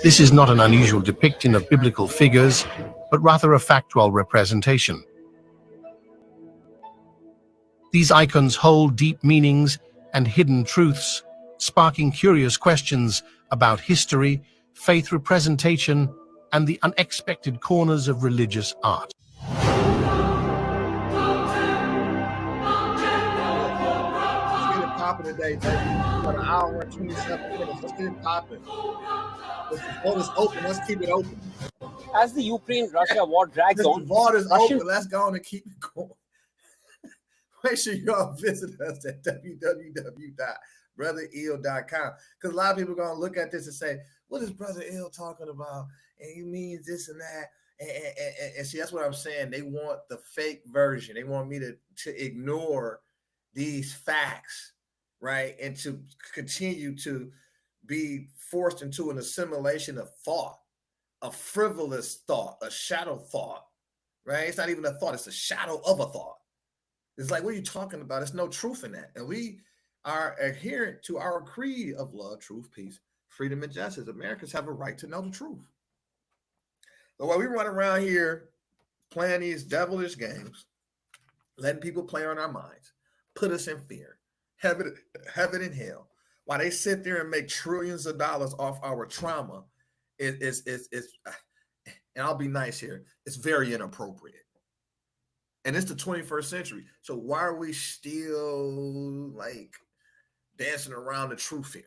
This is not an unusual depiction of biblical figures, but rather a factual representation. These icons hold deep meanings and hidden truths, sparking curious questions about history, faith representation, and the unexpected corners of religious art. Let's get it popping today, baby. For an hour and 27 minutes. Let's get it popping. The vault is open. Let's keep it open. As the Ukraine-Russia war drags on, the vault is open. Let's go on and keep it going. Make sure y'all visit us at www.brotheril.com, because a lot of people are going to look at this and say, what is Brother Il talking about? And he means this and that. And see, that's what I'm saying. They want the fake version. They want me to ignore these facts, right? And to continue to be forced into an assimilation of thought, a frivolous thought, a shadow thought, right? It's not even a thought. It's a shadow of a thought. It's like, what are you talking about? There's no truth in that. And we are adherent to our creed of love, truth, peace, freedom, and justice. Americans have a right to know the truth. So while we run around here playing these devilish games, letting people play on our minds, put us in fear, heaven and hell, while they sit there and make trillions of dollars off our trauma is and I'll be nice here, it's very inappropriate. And it's the 21st century. So why are we still like dancing around the truth here?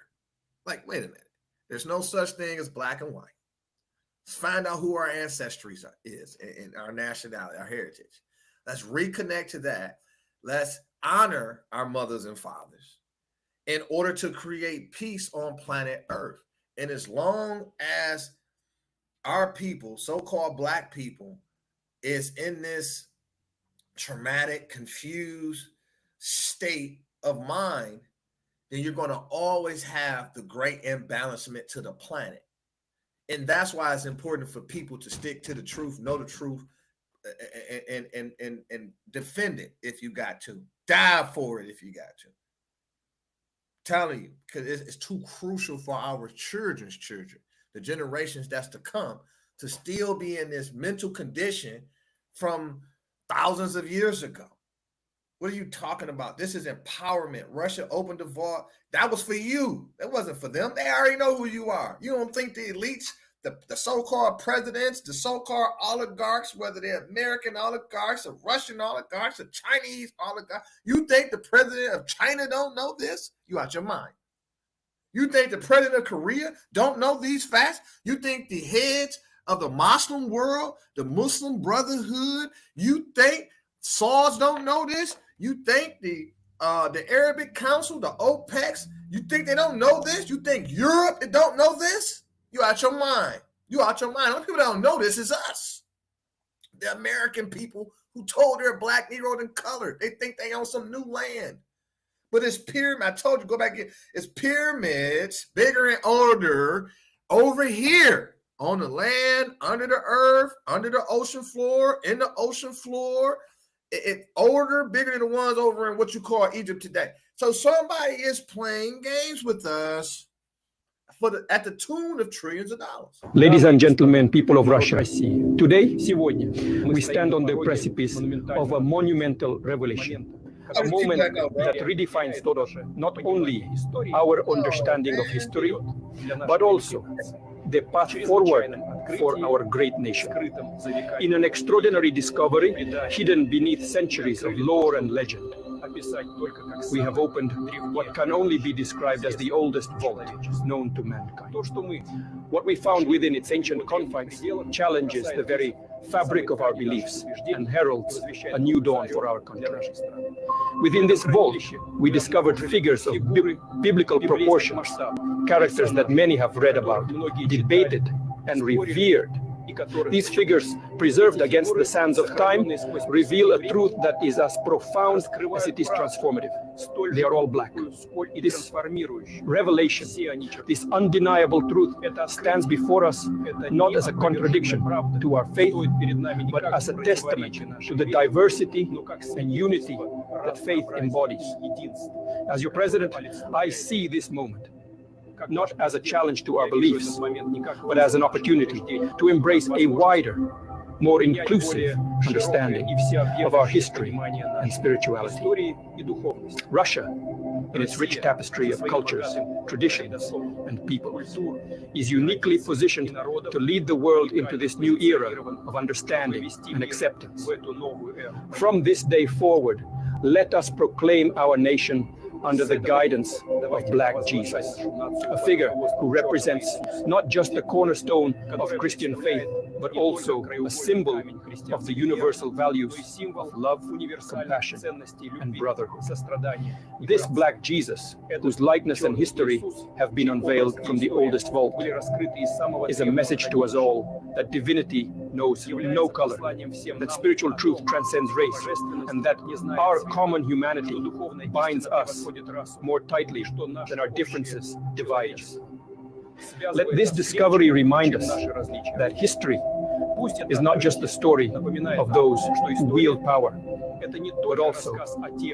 Like, wait a minute. There's no such thing as black and white. Let's find out who our ancestry is and our nationality, our heritage. Let's reconnect to that. Let's honor our mothers and fathers in order to create peace on planet Earth. And as long as our people, so-called black people, is in this traumatic, confused state of mind, then you're going to always have the great imbalancement to the planet. And that's why it's important for people to stick to the truth, know the truth, and defend it if you got to. Die for it if you got to. I'm telling you, because it's too crucial for our children's children, the generations that's to come, to still be in this mental condition from thousands of years ago. What are you talking about? This is empowerment. Russia opened the vault. That was for you. That wasn't for them. They already know who you are. You don't think the elites, the so-called presidents, the so-called oligarchs, whether they're American oligarchs or Russian oligarchs or Chinese oligarchs, you think the president of China don't know this? You out your mind. You think the president of Korea don't know these facts? You think the heads of the Muslim world, the Muslim Brotherhood, you think Saws don't know this? You think the Arabic Council, the OPECs, you think they don't know this? You think Europe don't know this? You out your mind. You out your mind. Only people that don't know this is us. The American people who told their black Negro and colored. They think they own some new land. But it's pyramid. I told you, go back again. It's pyramids, bigger and older, over here on the land, under the earth, under the ocean floor, in the ocean floor. It's older, bigger than the ones over in what you call Egypt today. So somebody is playing games with us at the tune of trillions of dollars. Ladies and gentlemen, people of Russia, today, we stand on the precipice of a monumental revelation. A moment that redefines not only our understanding of history, but also the path forward for our great nation. In an extraordinary discovery hidden beneath centuries of lore and legend, we have opened what can only be described as the oldest vault known to mankind. What we found within its ancient confines challenges the very fabric of our beliefs and heralds a new dawn for our country. Within this vault, we discovered figures of biblical proportions, characters that many have read about, debated, and revered. These figures, preserved against the sands of time, reveal a truth that is as profound as it is transformative. They are all black. This revelation, this undeniable truth, stands before us not as a contradiction to our faith, but as a testament to the diversity and unity that faith embodies. As your president, I see this moment not as a challenge to our beliefs, but as an opportunity to embrace a wider, more inclusive understanding of our history and spirituality. Russia, in its rich tapestry of cultures, traditions, and people, is uniquely positioned to lead the world into this new era of understanding and acceptance. From this day forward, let us proclaim our nation under the guidance of Black Jesus, a figure who represents not just the cornerstone of Christian faith, but also a symbol of the universal values of love, compassion, and brotherhood. This Black Jesus, whose likeness and history have been unveiled from the oldest vault, is a message to us all that divinity knows no color, that spiritual truth transcends race, and that our common humanity binds us more tightly than our differences divide us. Let this discovery remind us that history is not just the story of those who wield power, but also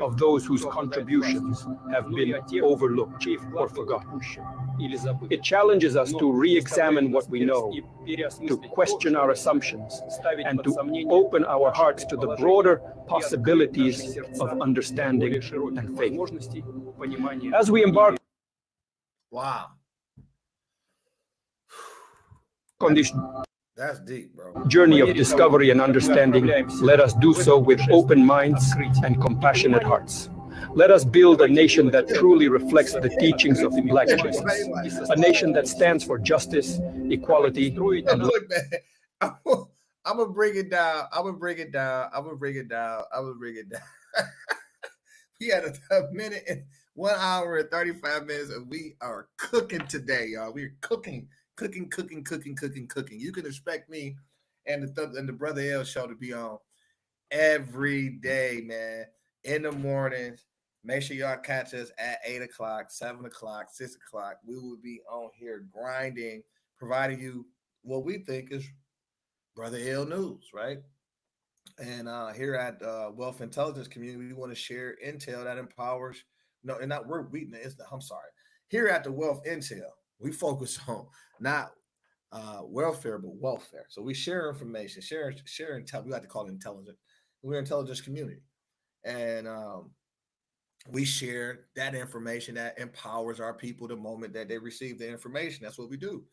of those whose contributions have been overlooked or forgotten. It challenges us to re-examine what we know, to question our assumptions, and to open our hearts to the broader possibilities of understanding and faith. As we embark... Wow. On this That's deep, bro. journey of discovery and understanding, let us do so with open minds and compassionate hearts. Let us build a nation that truly reflects the teachings of Black Jesus, a nation that stands for justice, equality, and Look, man, I'm gonna bring it down. I'm gonna bring it down. We had a minute and 1 hour and 35 minutes, and we are cooking today, y'all. We're cooking. You can expect me and the Brother L show to be on every day, man. In the mornings. Make sure y'all catch us at 8 o'clock, 7 o'clock, 6 o'clock. We will be on here grinding, providing you what we think is Brother L news, right? And here at Wealth Intelligence Community, we want to share intel that empowers. No, and not I'm sorry. Here at the Wealth Intel, we focus on not welfare, but welfare. So we share information, share intel. We like to call it intelligence. We're an intelligence community, and we share that information that empowers our people the moment that they receive the information. That's what we do.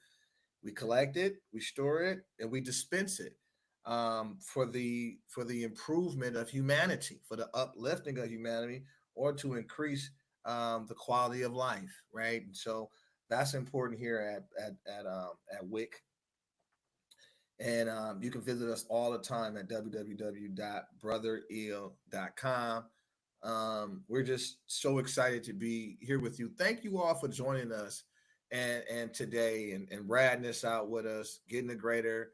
We collect it, we store it, and we dispense it for the improvement of humanity, for the uplifting of humanity, or to increase the quality of life, right? And so that's important here at WIC. And you can visit us all the time at www.brotherel.com. We're just so excited to be here with you. Thank you all for joining us and today and ratting this out with us, getting a greater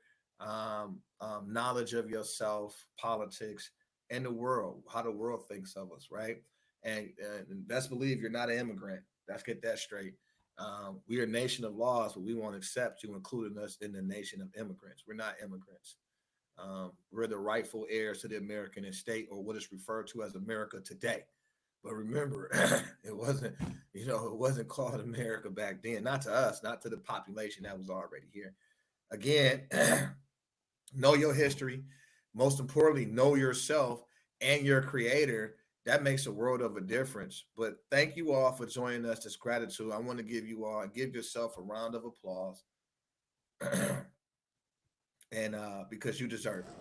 knowledge of yourself, politics, and the world, how the world thinks of us, right? And best believe you're not an immigrant. Let's get that straight. We are a nation of laws, but we won't accept you including us in the nation of immigrants. We're not immigrants. We're the rightful heirs to the American estate, or what is referred to as America today. But remember, it wasn't called America back then. Not to us, not to the population that was already here. Again, know your history. Most importantly, know yourself and your creator. That makes a world of a difference. But thank you all for joining us. This gratitude. I want to give yourself a round of applause. And because you deserve it.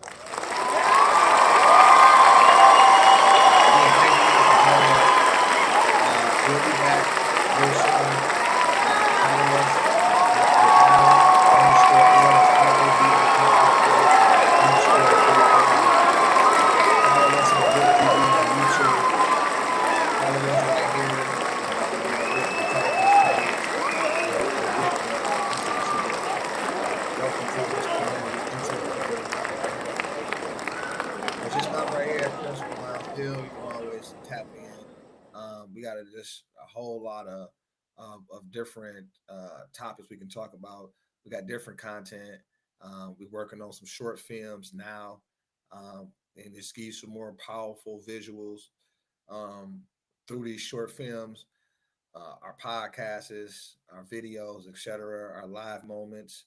We'll be back real soon. We got just a whole lot of different topics we can talk about. We got different content. We're working on some short films now, and just give you some more powerful visuals through these short films, our podcasts, our videos, etc., our live moments.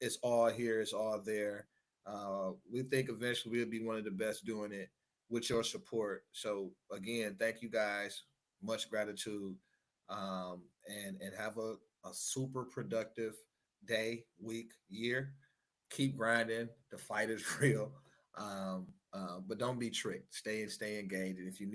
It's all here. It's all there. We think eventually we'll be one of the best doing it with your support. So again, thank you guys. Much gratitude. And have a super productive day, week, year. Keep grinding. The fight is real. But don't be tricked. Stay engaged. And if you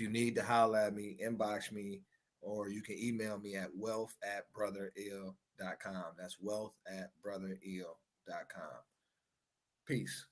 need to holler at me, inbox me, or you can email me at wealth@brotherel.com. That's wealth@brotherel.com. Peace.